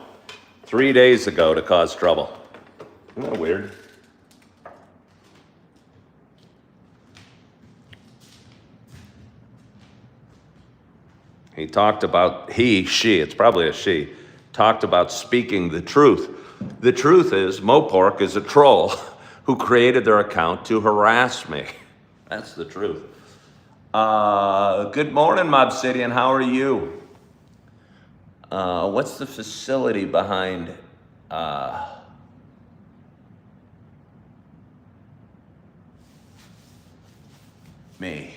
3 days ago to cause trouble. Isn't that weird? He talked about, she, it's probably a she, talked about speaking the truth. The truth is, Mopork is a troll who created their account to harass me. That's the truth. Good morning, Mobsidian. How are you? What's the facility behind me?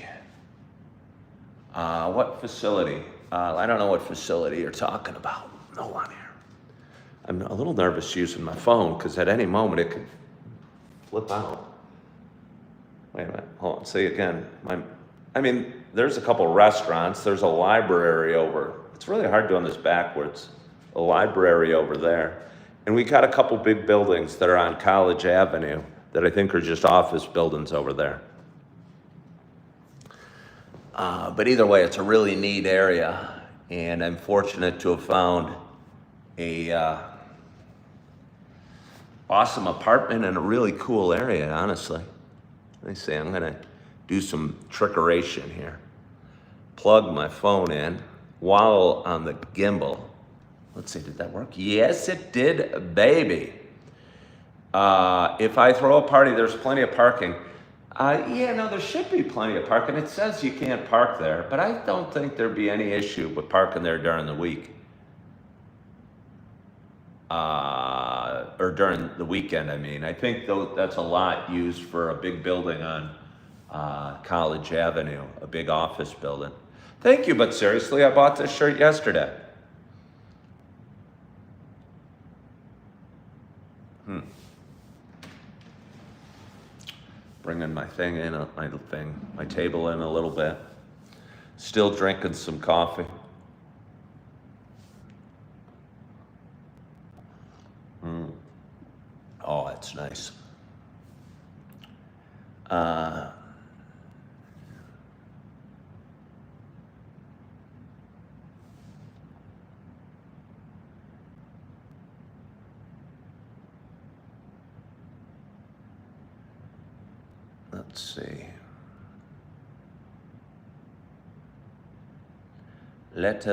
What facility? I don't know what facility you're talking about. No one here. I'm a little nervous using my phone because at any moment it could flip out. Wait a minute. Hold on. Say again. There's a couple restaurants. There's a library over. It's really hard doing this backwards. A library over there. And we got a couple big buildings that are on College Avenue that I think are just office buildings over there. But either way, it's a really neat area, and I'm fortunate to have found a awesome apartment in a really cool area, honestly. Let me see, I'm gonna do some trickeration here. Plug my phone in while on the gimbal. Let's see, did that work? Yes, it did, baby. If I throw a party, there's plenty of parking. There should be plenty of parking. It says you can't park there, but I don't think there'd be any issue with parking there during the week. Or during the weekend, I think that's a lot used for a big building on College Avenue, a big office building. Thank you, but seriously, I bought this shirt yesterday. Bringing my thing in, my table in a little bit. Still drinking some coffee. Oh, that's nice. Let's see. Let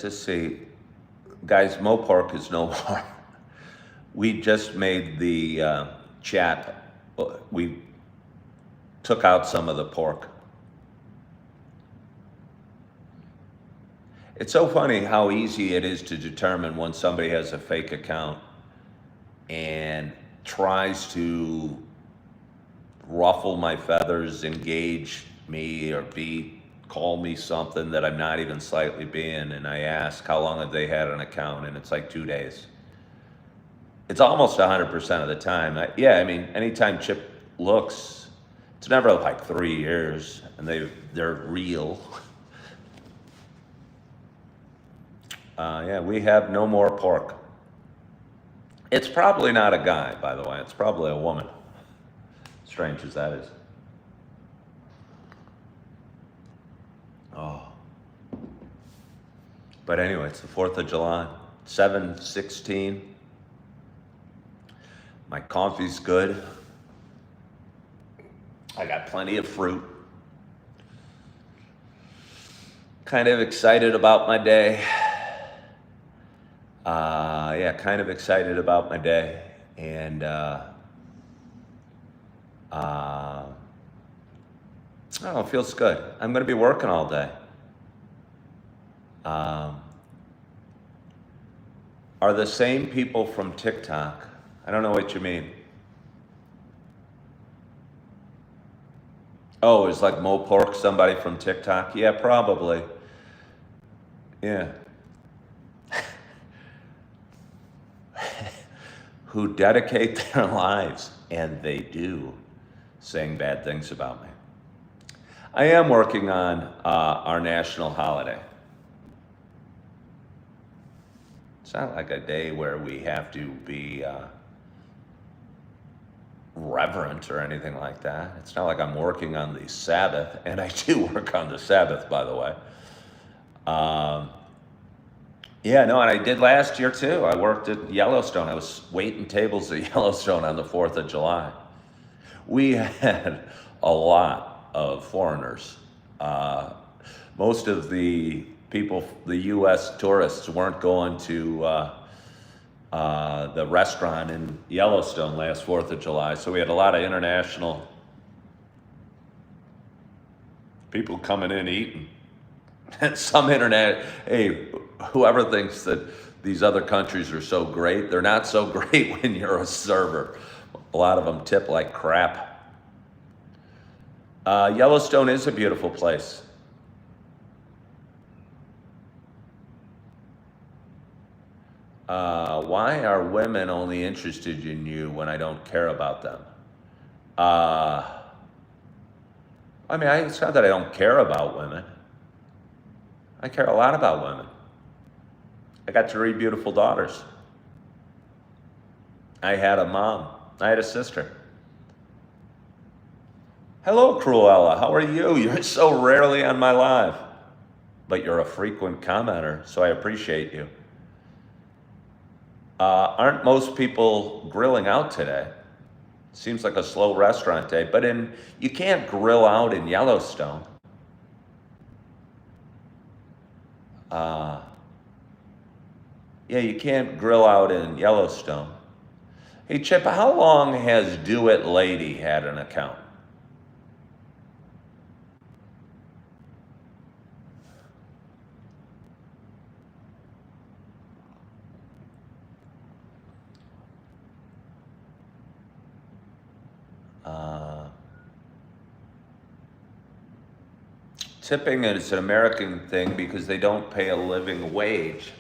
us see. Guys, Mopork is no more. We just made the chat. We took out some of the pork. It's so funny how easy it is to determine when somebody has a fake account and tries to ruffle my feathers, engage me, or call me something that I'm not even slightly being, and I ask how long have they had an account, and it's like 2 days. It's almost 100% of the time. Anytime Chip looks, it's never like 3 years, and they're real. We have no more pork. It's probably not a guy, by the way. It's probably a woman. Strange as that is. Oh. But anyway, it's the 4th of July, 7/16. My coffee's good. I got plenty of fruit. Kind of excited about my day. Kind of excited about my day. And I don't know, it feels good. I'm going to be working all day. Are the same people from TikTok? I don't know what you mean. Oh, is like Mopork somebody from TikTok? Yeah, probably. Yeah. Who dedicate their lives, and they do, saying bad things about me. I am working on our national holiday. It's not like a day where we have to be reverent or anything like that. It's not like I'm working on the Sabbath, and I do work on the Sabbath, by the way. And I did last year too. I worked at Yellowstone. I was waiting tables at Yellowstone on the 4th of July. We had a lot of foreigners. Most of the people, the U.S. tourists, weren't going to the restaurant in Yellowstone last 4th of July. So we had a lot of international people coming in eating. And some internet, hey, whoever thinks that these other countries are so great, they're not so great when you're a server. A lot of them tip like crap. Yellowstone is a beautiful place. Why are women only interested in you when I don't care about them? I mean, it's not that I don't care about women. I care a lot about women. I got 3 beautiful daughters. I had a mom. I had a sister. Hello, Cruella. How are you? You're so rarely on my live. But you're a frequent commenter, so I appreciate you. Aren't most people grilling out today? Seems like a slow restaurant day, but you can't grill out in Yellowstone. Yeah, you can't grill out in Yellowstone. Hey, Chip, how long has Do It Lady had an account? Tipping is an American thing because they don't pay a living wage.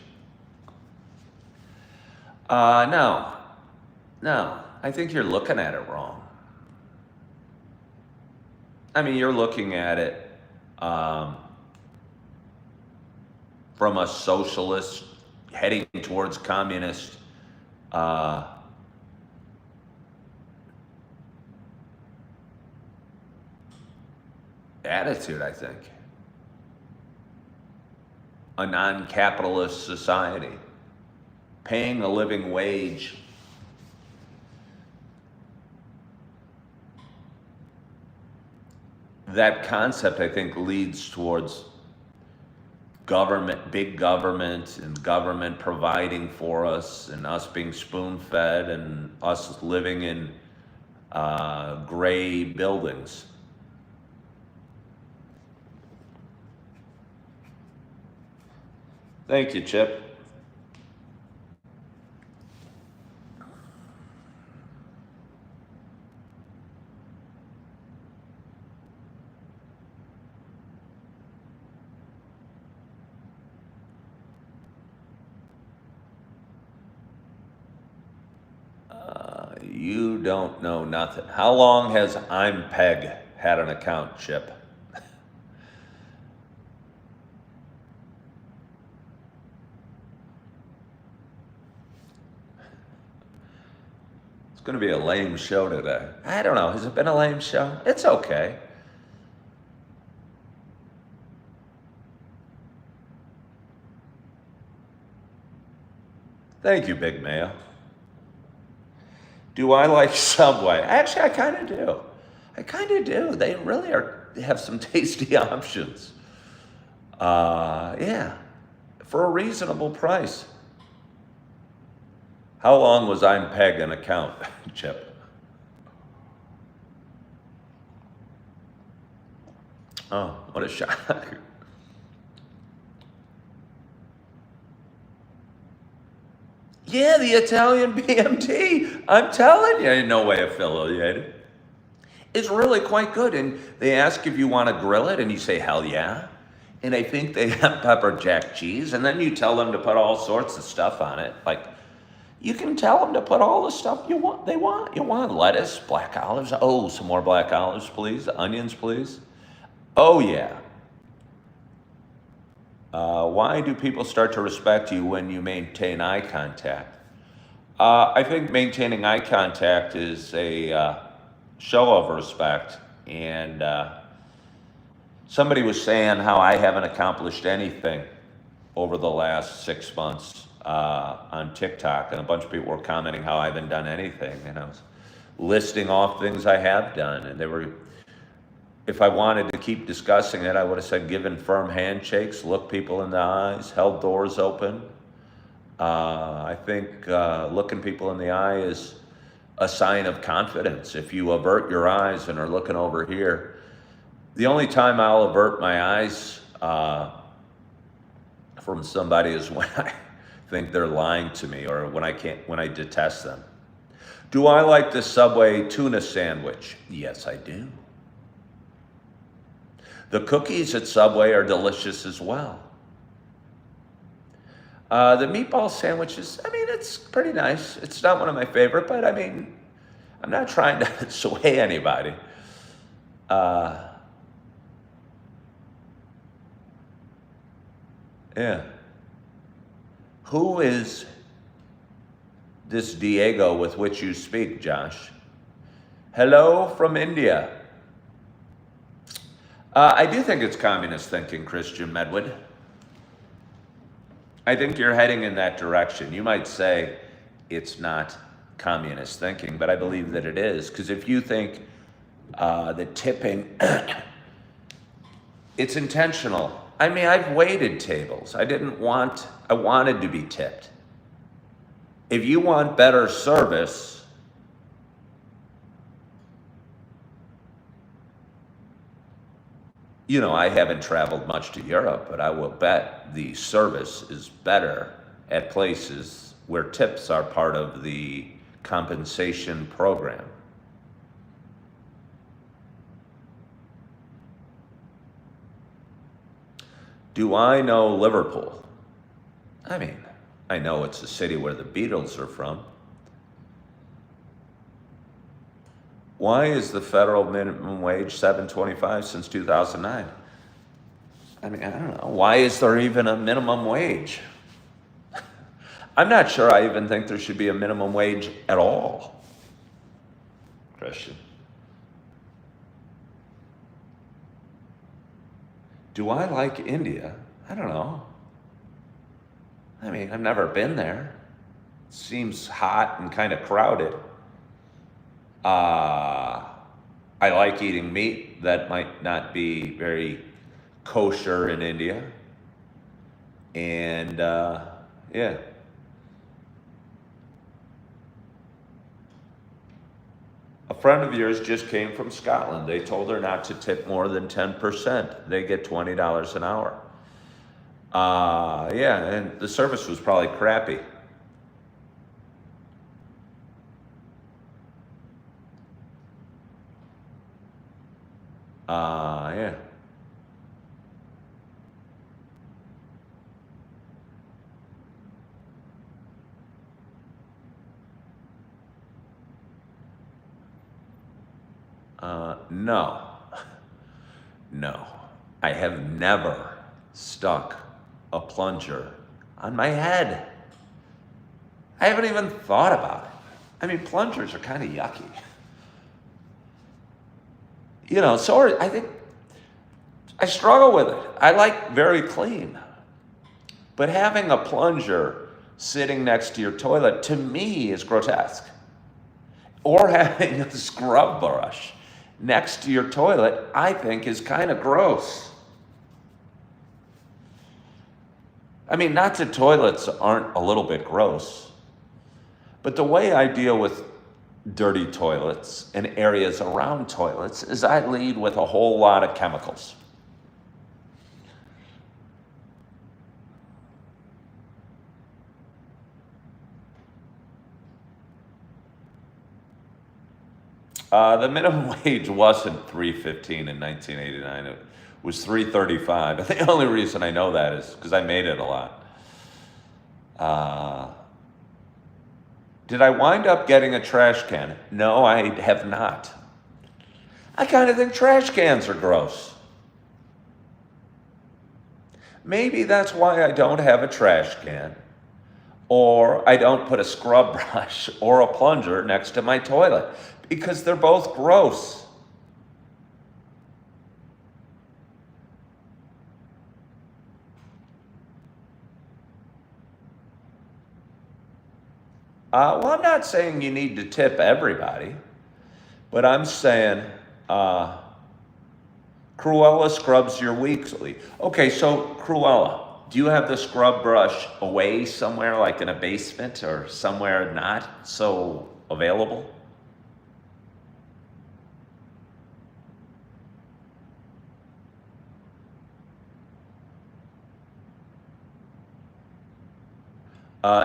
No. I think you're looking at it wrong. I mean, you're looking at it from a socialist heading towards communist attitude, I think. A non-capitalist society, paying a living wage. That concept, I think, leads towards government, big government, and government providing for us, and us being spoon-fed, and us living in gray buildings. Thank you, Chip. You don't know nothing. How long has I'm Peg had an account, Chip? It's going to be a lame show today. I don't know. Has it been a lame show? It's okay. Thank you, Big Mayo. Do I like Subway? Actually, I kind of do. I kind of do. They really have some tasty options. Yeah, for a reasonable price. How long was I'm Peg an account, Chip? Oh, what a shock. Yeah, the Italian BMT. I'm telling you, in no way affiliated. It's really quite good. And they ask if you want to grill it, and you say, hell yeah. And I think they have pepper jack cheese, and then you tell them to put all sorts of stuff on it. Like, you can tell them to put all the stuff you want. You want lettuce, black olives. Oh, some more black olives, please. Onions, please. Oh, yeah. Why do people start to respect you when you maintain eye contact? I think maintaining eye contact is a show of respect. And somebody was saying how I haven't accomplished anything over the last 6 months on TikTok. And a bunch of people were commenting how I haven't done anything. And I was listing off things I have done. And they were If I wanted to keep discussing it, I would have said given firm handshakes, look people in the eyes, held doors open. I think looking people in the eye is a sign of confidence. If you avert your eyes and are looking over here, the only time I'll avert my eyes from somebody is when I think they're lying to me or when I detest them. Do I like the Subway tuna sandwich? Yes, I do. The cookies at Subway are delicious as well. The meatball sandwiches, I mean, it's pretty nice. It's not one of my favorite, but I mean, I'm not trying to sway anybody. Yeah. Who is this Diego with which you speak, Josh? Hello from India. I do think it's communist thinking, Christian Medwood. I think you're heading in that direction. You might say it's not communist thinking, but I believe that it is. Because if you think that tipping, it's intentional. I mean, I've waited tables. I wanted to be tipped. If you want better service, you know, I haven't traveled much to Europe, but I will bet the service is better at places where tips are part of the compensation program. Do I know Liverpool? I mean, I know it's a city where the Beatles are from. Why is the federal minimum wage $7.25 since 2009? I mean, I don't know. Why is there even a minimum wage? I'm not sure I even think there should be a minimum wage at all, Christian. Do I like India? I don't know. I mean, I've never been there. It seems hot and kind of crowded. I like eating meat that might not be very kosher in India. And yeah. A friend of yours just came from Scotland. They told her not to tip more than 10%. They get $20 an hour. Yeah, and the service was probably crappy. Yeah. No. No. I have never stuck a plunger on my head. I haven't even thought about it. I mean, plungers are kind of yucky. You know, so I think I struggle with it. I like very clean. But having a plunger sitting next to your toilet, to me, is grotesque. Or having a scrub brush next to your toilet, I think is kind of gross. I mean, not that toilets aren't a little bit gross, but the way I deal with dirty toilets and areas around toilets is I lead with a whole lot of chemicals. The minimum wage wasn't $3.15 in 1989. It was $3.35. And the only reason I know that is because I made it a lot. Did I wind up getting a trash can? No, I have not. I kind of think trash cans are gross. Maybe that's why I don't have a trash can, or I don't put a scrub brush or a plunger next to my toilet, because they're both gross. Well, I'm not saying you need to tip everybody, but I'm saying Cruella scrubs your weekly. Okay, so Cruella, do you have the scrub brush away somewhere, like in a basement or somewhere not so available?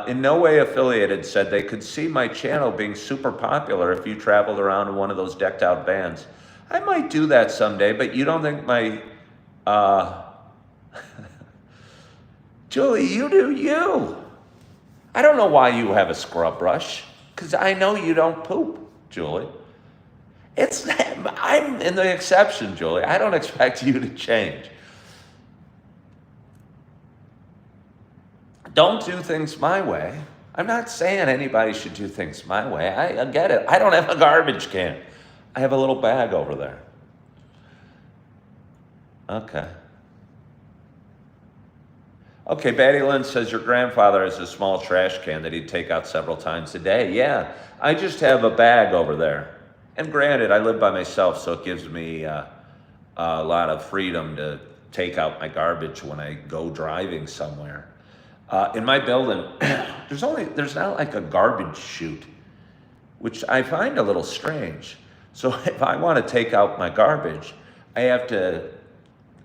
In no way affiliated said they could see my channel being super popular if you traveled around in one of those decked out vans. I might do that someday, but you don't think my, uh, Julie, you do you. I don't know why you have a scrub brush, because I know you don't poop, Julie. I'm in the exception, Julie. I don't expect you to change. Don't do things my way. I'm not saying anybody should do things my way. I get it. I don't have a garbage can. I have a little bag over there. Okay. Okay, Batty Lynn says your grandfather has a small trash can that he'd take out several times a day. Yeah, I just have a bag over there. And granted, I live by myself, so it gives me a lot of freedom to take out my garbage when I go driving somewhere. In my building, there's not like a garbage chute, which I find a little strange. So if I want to take out my garbage, I have to,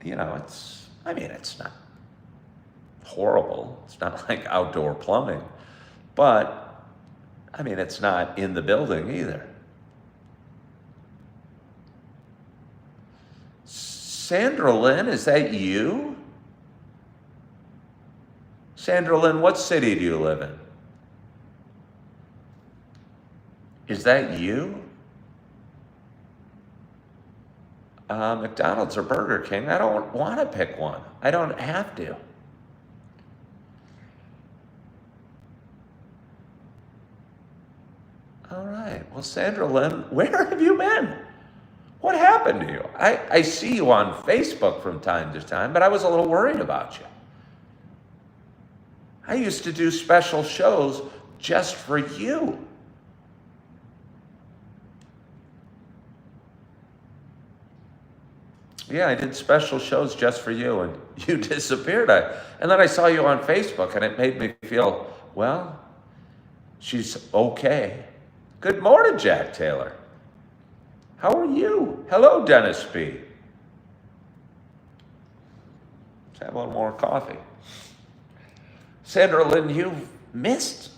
it's not horrible. It's not like outdoor plumbing, but it's not in the building either. Sandra Lynn, is that you? Sandra Lynn, what city do you live in? Is that you? McDonald's or Burger King? I don't want to pick one. I don't have to. All right. Well, Sandra Lynn, where have you been? What happened to you? I see you on Facebook from time to time, but I was a little worried about you. I used to do special shows just for you. Yeah, I did special shows just for you, and you disappeared. And then I saw you on Facebook, and it made me feel, well, she's okay. Good morning, Jack Taylor. How are you? Hello, Dennis B. Let's have a little more coffee. Sandra Lynn, you've missed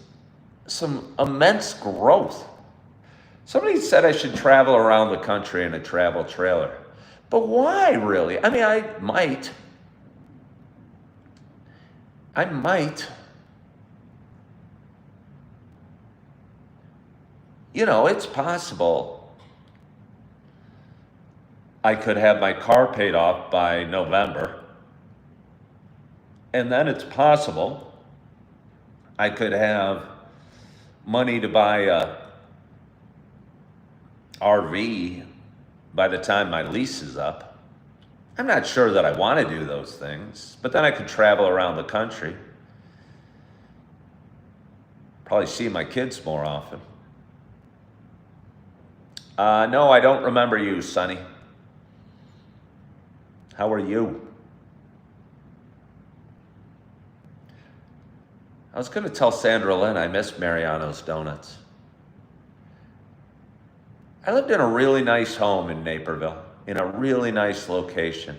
some immense growth. Somebody said I should travel around the country in a travel trailer. But why, really? I might. It's possible I could have my car paid off by November. And then it's possible I could have money to buy a RV by the time my lease is up. I'm not sure that I want to do those things, but then I could travel around the country. Probably see my kids more often. No, I don't remember you, Sonny. How are you? I was going to tell Sandra Lynn I miss Mariano's Donuts. I lived in a really nice home in Naperville, in a really nice location.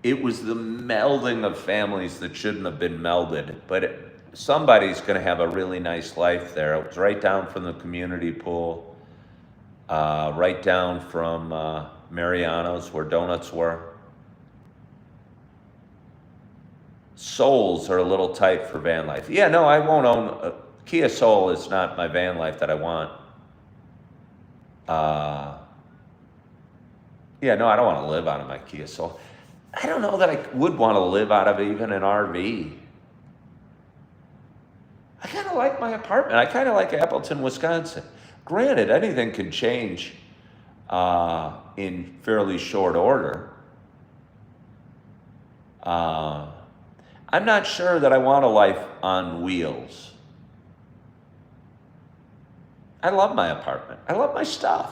It was the melding of families that shouldn't have been melded, but somebody's going to have a really nice life there. It was right down from the community pool, right down from Mariano's where donuts were. Souls are a little tight for van life. Yeah, no, I won't own Kia Soul is not my van life that I want. Yeah, no, I don't want to live out of my Kia Soul. I don't know that I would want to live out of even an RV. I kind of like my apartment. I kind of like Appleton, Wisconsin. Granted, anything can change in fairly short order. I'm not sure that I want a life on wheels. I love my apartment. I love my stuff.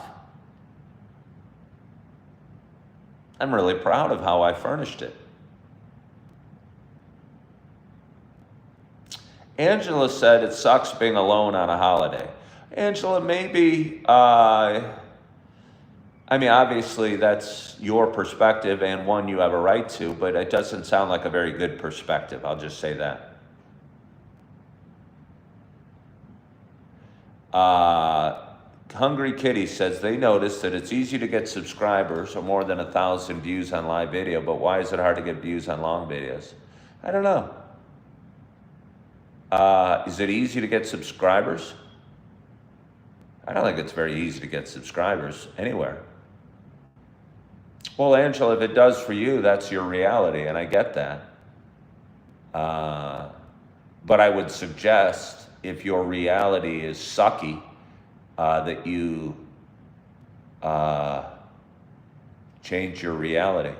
I'm really proud of how I furnished it. Angela said it sucks being alone on a holiday. Angela, maybe, I mean, obviously that's your perspective and one you have a right to, but it doesn't sound like a very good perspective. I'll just say that. Hungry Kitty says they notice that it's easy to get subscribers or more than 1,000 views on live video, but why is it hard to get views on long videos? I don't know. Is it easy to get subscribers? I don't think it's very easy to get subscribers anywhere. Well, Angela, if it does for you, that's your reality, and I get that. But I would suggest, if your reality is sucky, that you change your reality.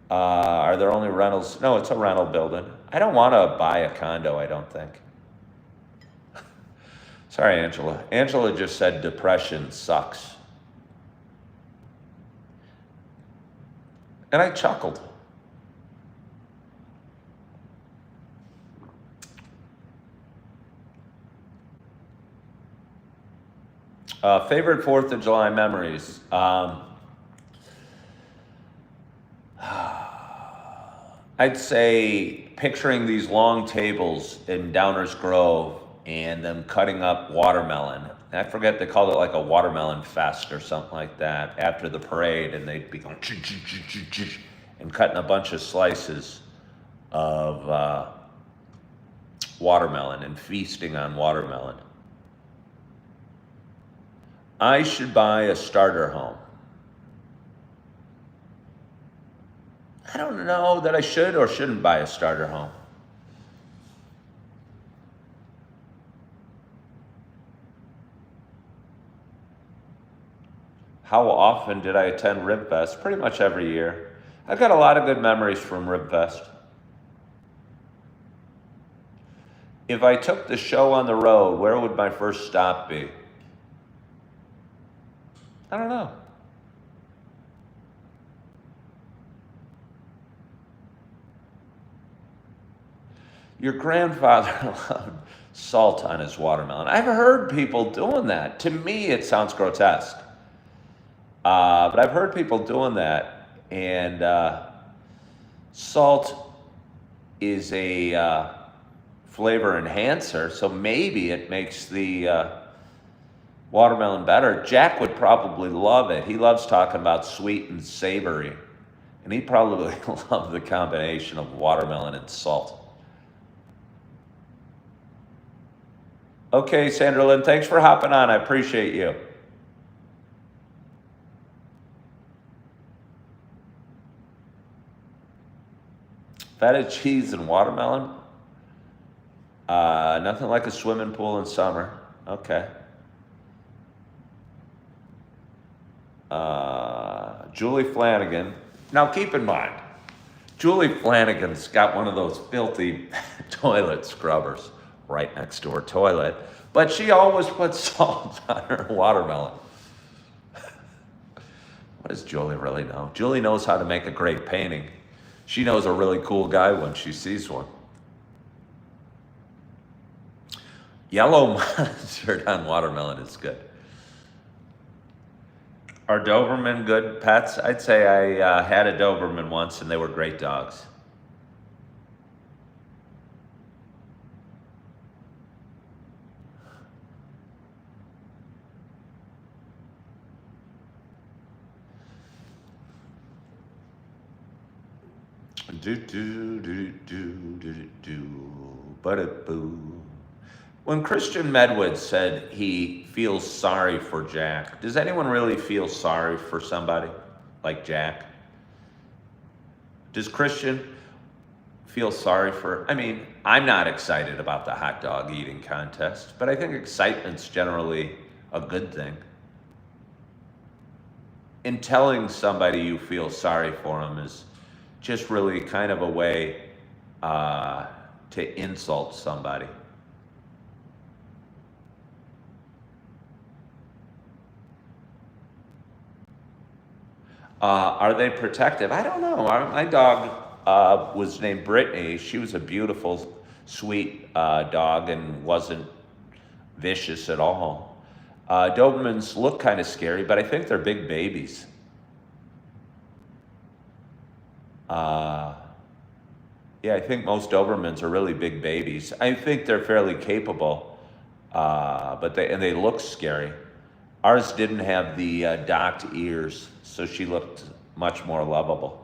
Are there only rentals? No, it's a rental building. I don't want to buy a condo, I don't think. Sorry, Angela. Angela just said depression sucks. And I chuckled. Favorite 4th of July memories? I'd say picturing these long tables in Downers Grove and them cutting up watermelon. I forget, they called it like a watermelon fest or something like that after the parade, and they'd be going and cutting a bunch of slices of watermelon and feasting on watermelon. I should buy a starter home. I don't know that I should or shouldn't buy a starter home. How often did I attend Ribfest? Pretty much every year. I've got a lot of good memories from Ribfest. If I took the show on the road, where would my first stop be? I don't know. Your grandfather loved salt on his watermelon. I've heard people doing that. To me, it sounds grotesque. But I've heard people doing that. And salt is a flavor enhancer, so maybe it makes the watermelon better. Jack would probably love it. He loves talking about sweet and savory. And he'd probably love the combination of watermelon and salt. Okay, Sandra Lynn, thanks for hopping on. I appreciate you. Feta cheese and watermelon? Nothing like a swimming pool in summer. Okay. Julie Flanagan. Now keep in mind, Julie Flanagan's got one of those filthy toilet scrubbers right next to her toilet, but she always puts salt on her watermelon. What does Julie really know? Julie knows how to make a great painting. She knows a really cool guy when she sees one. Yellow mustard on watermelon is good. Are Doberman good pets? I'd say I had a Doberman once and they were great dogs. Ba-da-boo. When Christian Medwood said he feels sorry for Jack, does anyone really feel sorry for somebody like Jack? Does Christian feel sorry for, I mean, I'm not excited about the hot dog eating contest, but I think excitement's generally a good thing. In telling somebody you feel sorry for them is just really kind of a way to insult somebody. Are they protective? I don't know. My dog was named Brittany. She was a beautiful, sweet dog and wasn't vicious at all. Dobermans look kind of scary, but I think they're big babies. Yeah, I think most Dobermans are really big babies. I think they're fairly capable, but they look scary. Ours didn't have the docked ears, so she looked much more lovable.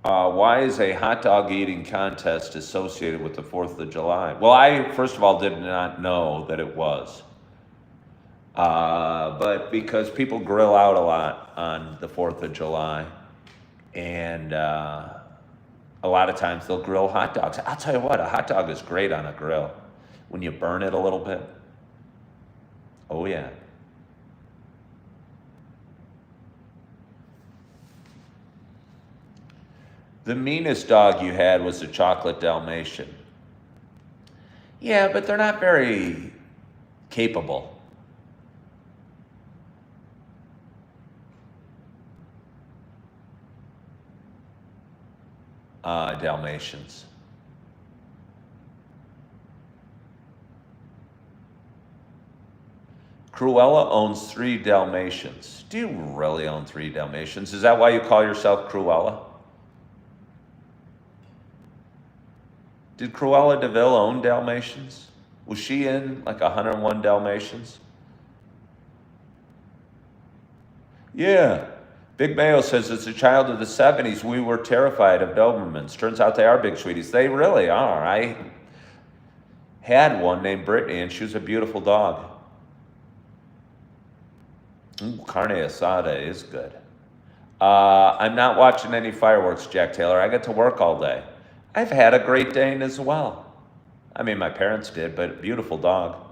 Why is a hot dog eating contest associated with the 4th of July? Well, I, first of all, did not know that it was. But because people grill out a lot on the 4th of July, and a lot of times they'll grill hot dogs. I'll tell you what, a hot dog is great on a grill. When you burn it a little bit. Oh yeah. The meanest dog you had was a chocolate Dalmatian. Yeah, but they're not very capable. Dalmatians. Cruella owns 3 Dalmatians. Do you really own 3 Dalmatians? Is that why you call yourself Cruella? Did Cruella de Vil own Dalmatians? Was she in like 101 Dalmatians? Yeah. Big Mayo says, as a child of the 70s, we were terrified of Dobermans. Turns out they are big sweeties. They really are. I had one named Brittany, and she was a beautiful dog. Ooh, carne asada is good. I'm not watching any fireworks, Jack Taylor. I get to work all day. I've had a Great Dane as well. I mean, my parents did, but beautiful dog.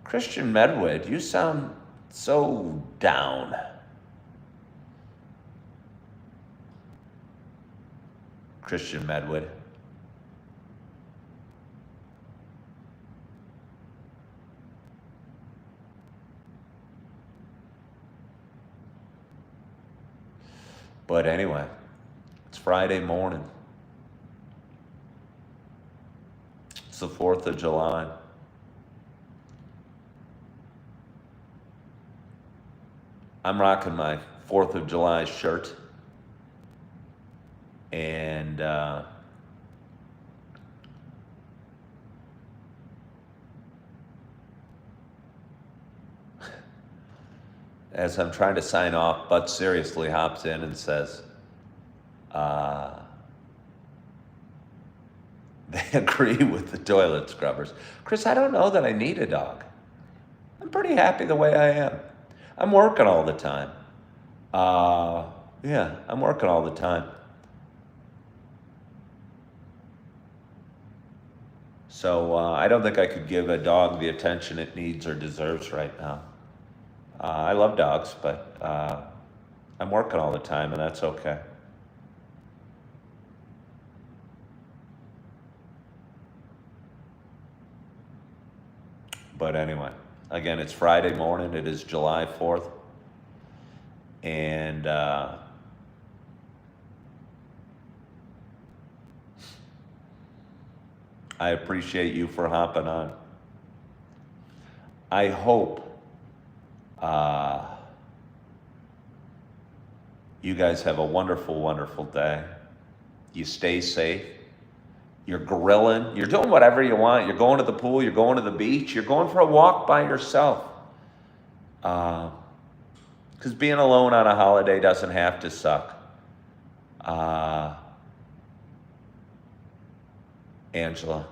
Christian Medwood, you sound so down. Christian Medwood. But anyway, it's Friday morning. It's the 4th of July. I'm rocking my 4th of July shirt. And as I'm trying to sign off, Bud seriously hops in and says, they agree with the toilet scrubbers. Chris, I don't know that I need a dog. I'm pretty happy the way I am. I'm working all the time. Yeah, I'm working all the time. So I don't think I could give a dog the attention it needs or deserves right now. I love dogs, but I'm working all the time, and that's okay. But anyway, again, it's Friday morning. It is July 4th. And I appreciate you for hopping on. I hope you guys have a wonderful, wonderful day. You stay safe. You're grilling. You're doing whatever you want. You're going to the pool. You're going to the beach. You're going for a walk by yourself. Because being alone on a holiday doesn't have to suck. Angela.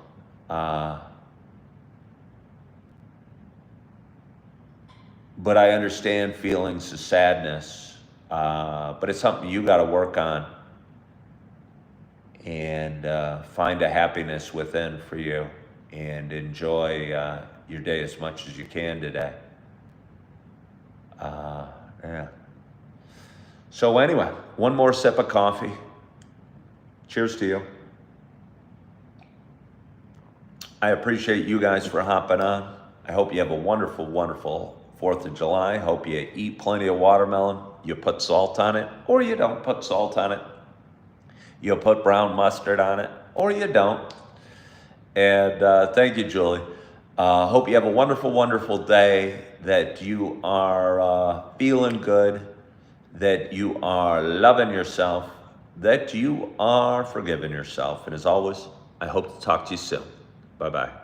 But I understand feelings of sadness. But it's something you got to work on and find a happiness within for you, and enjoy your day as much as you can today. Yeah. So anyway, one more sip of coffee. Cheers to you. I appreciate you guys for hopping on. I hope you have a wonderful, wonderful 4th of July. Hope you eat plenty of watermelon. You put salt on it, or you don't put salt on it. You put brown mustard on it, or you don't. And thank you, Julie. Hope you have a wonderful, wonderful day, that you are feeling good, that you are loving yourself, that you are forgiving yourself. And as always, I hope to talk to you soon. Bye-bye.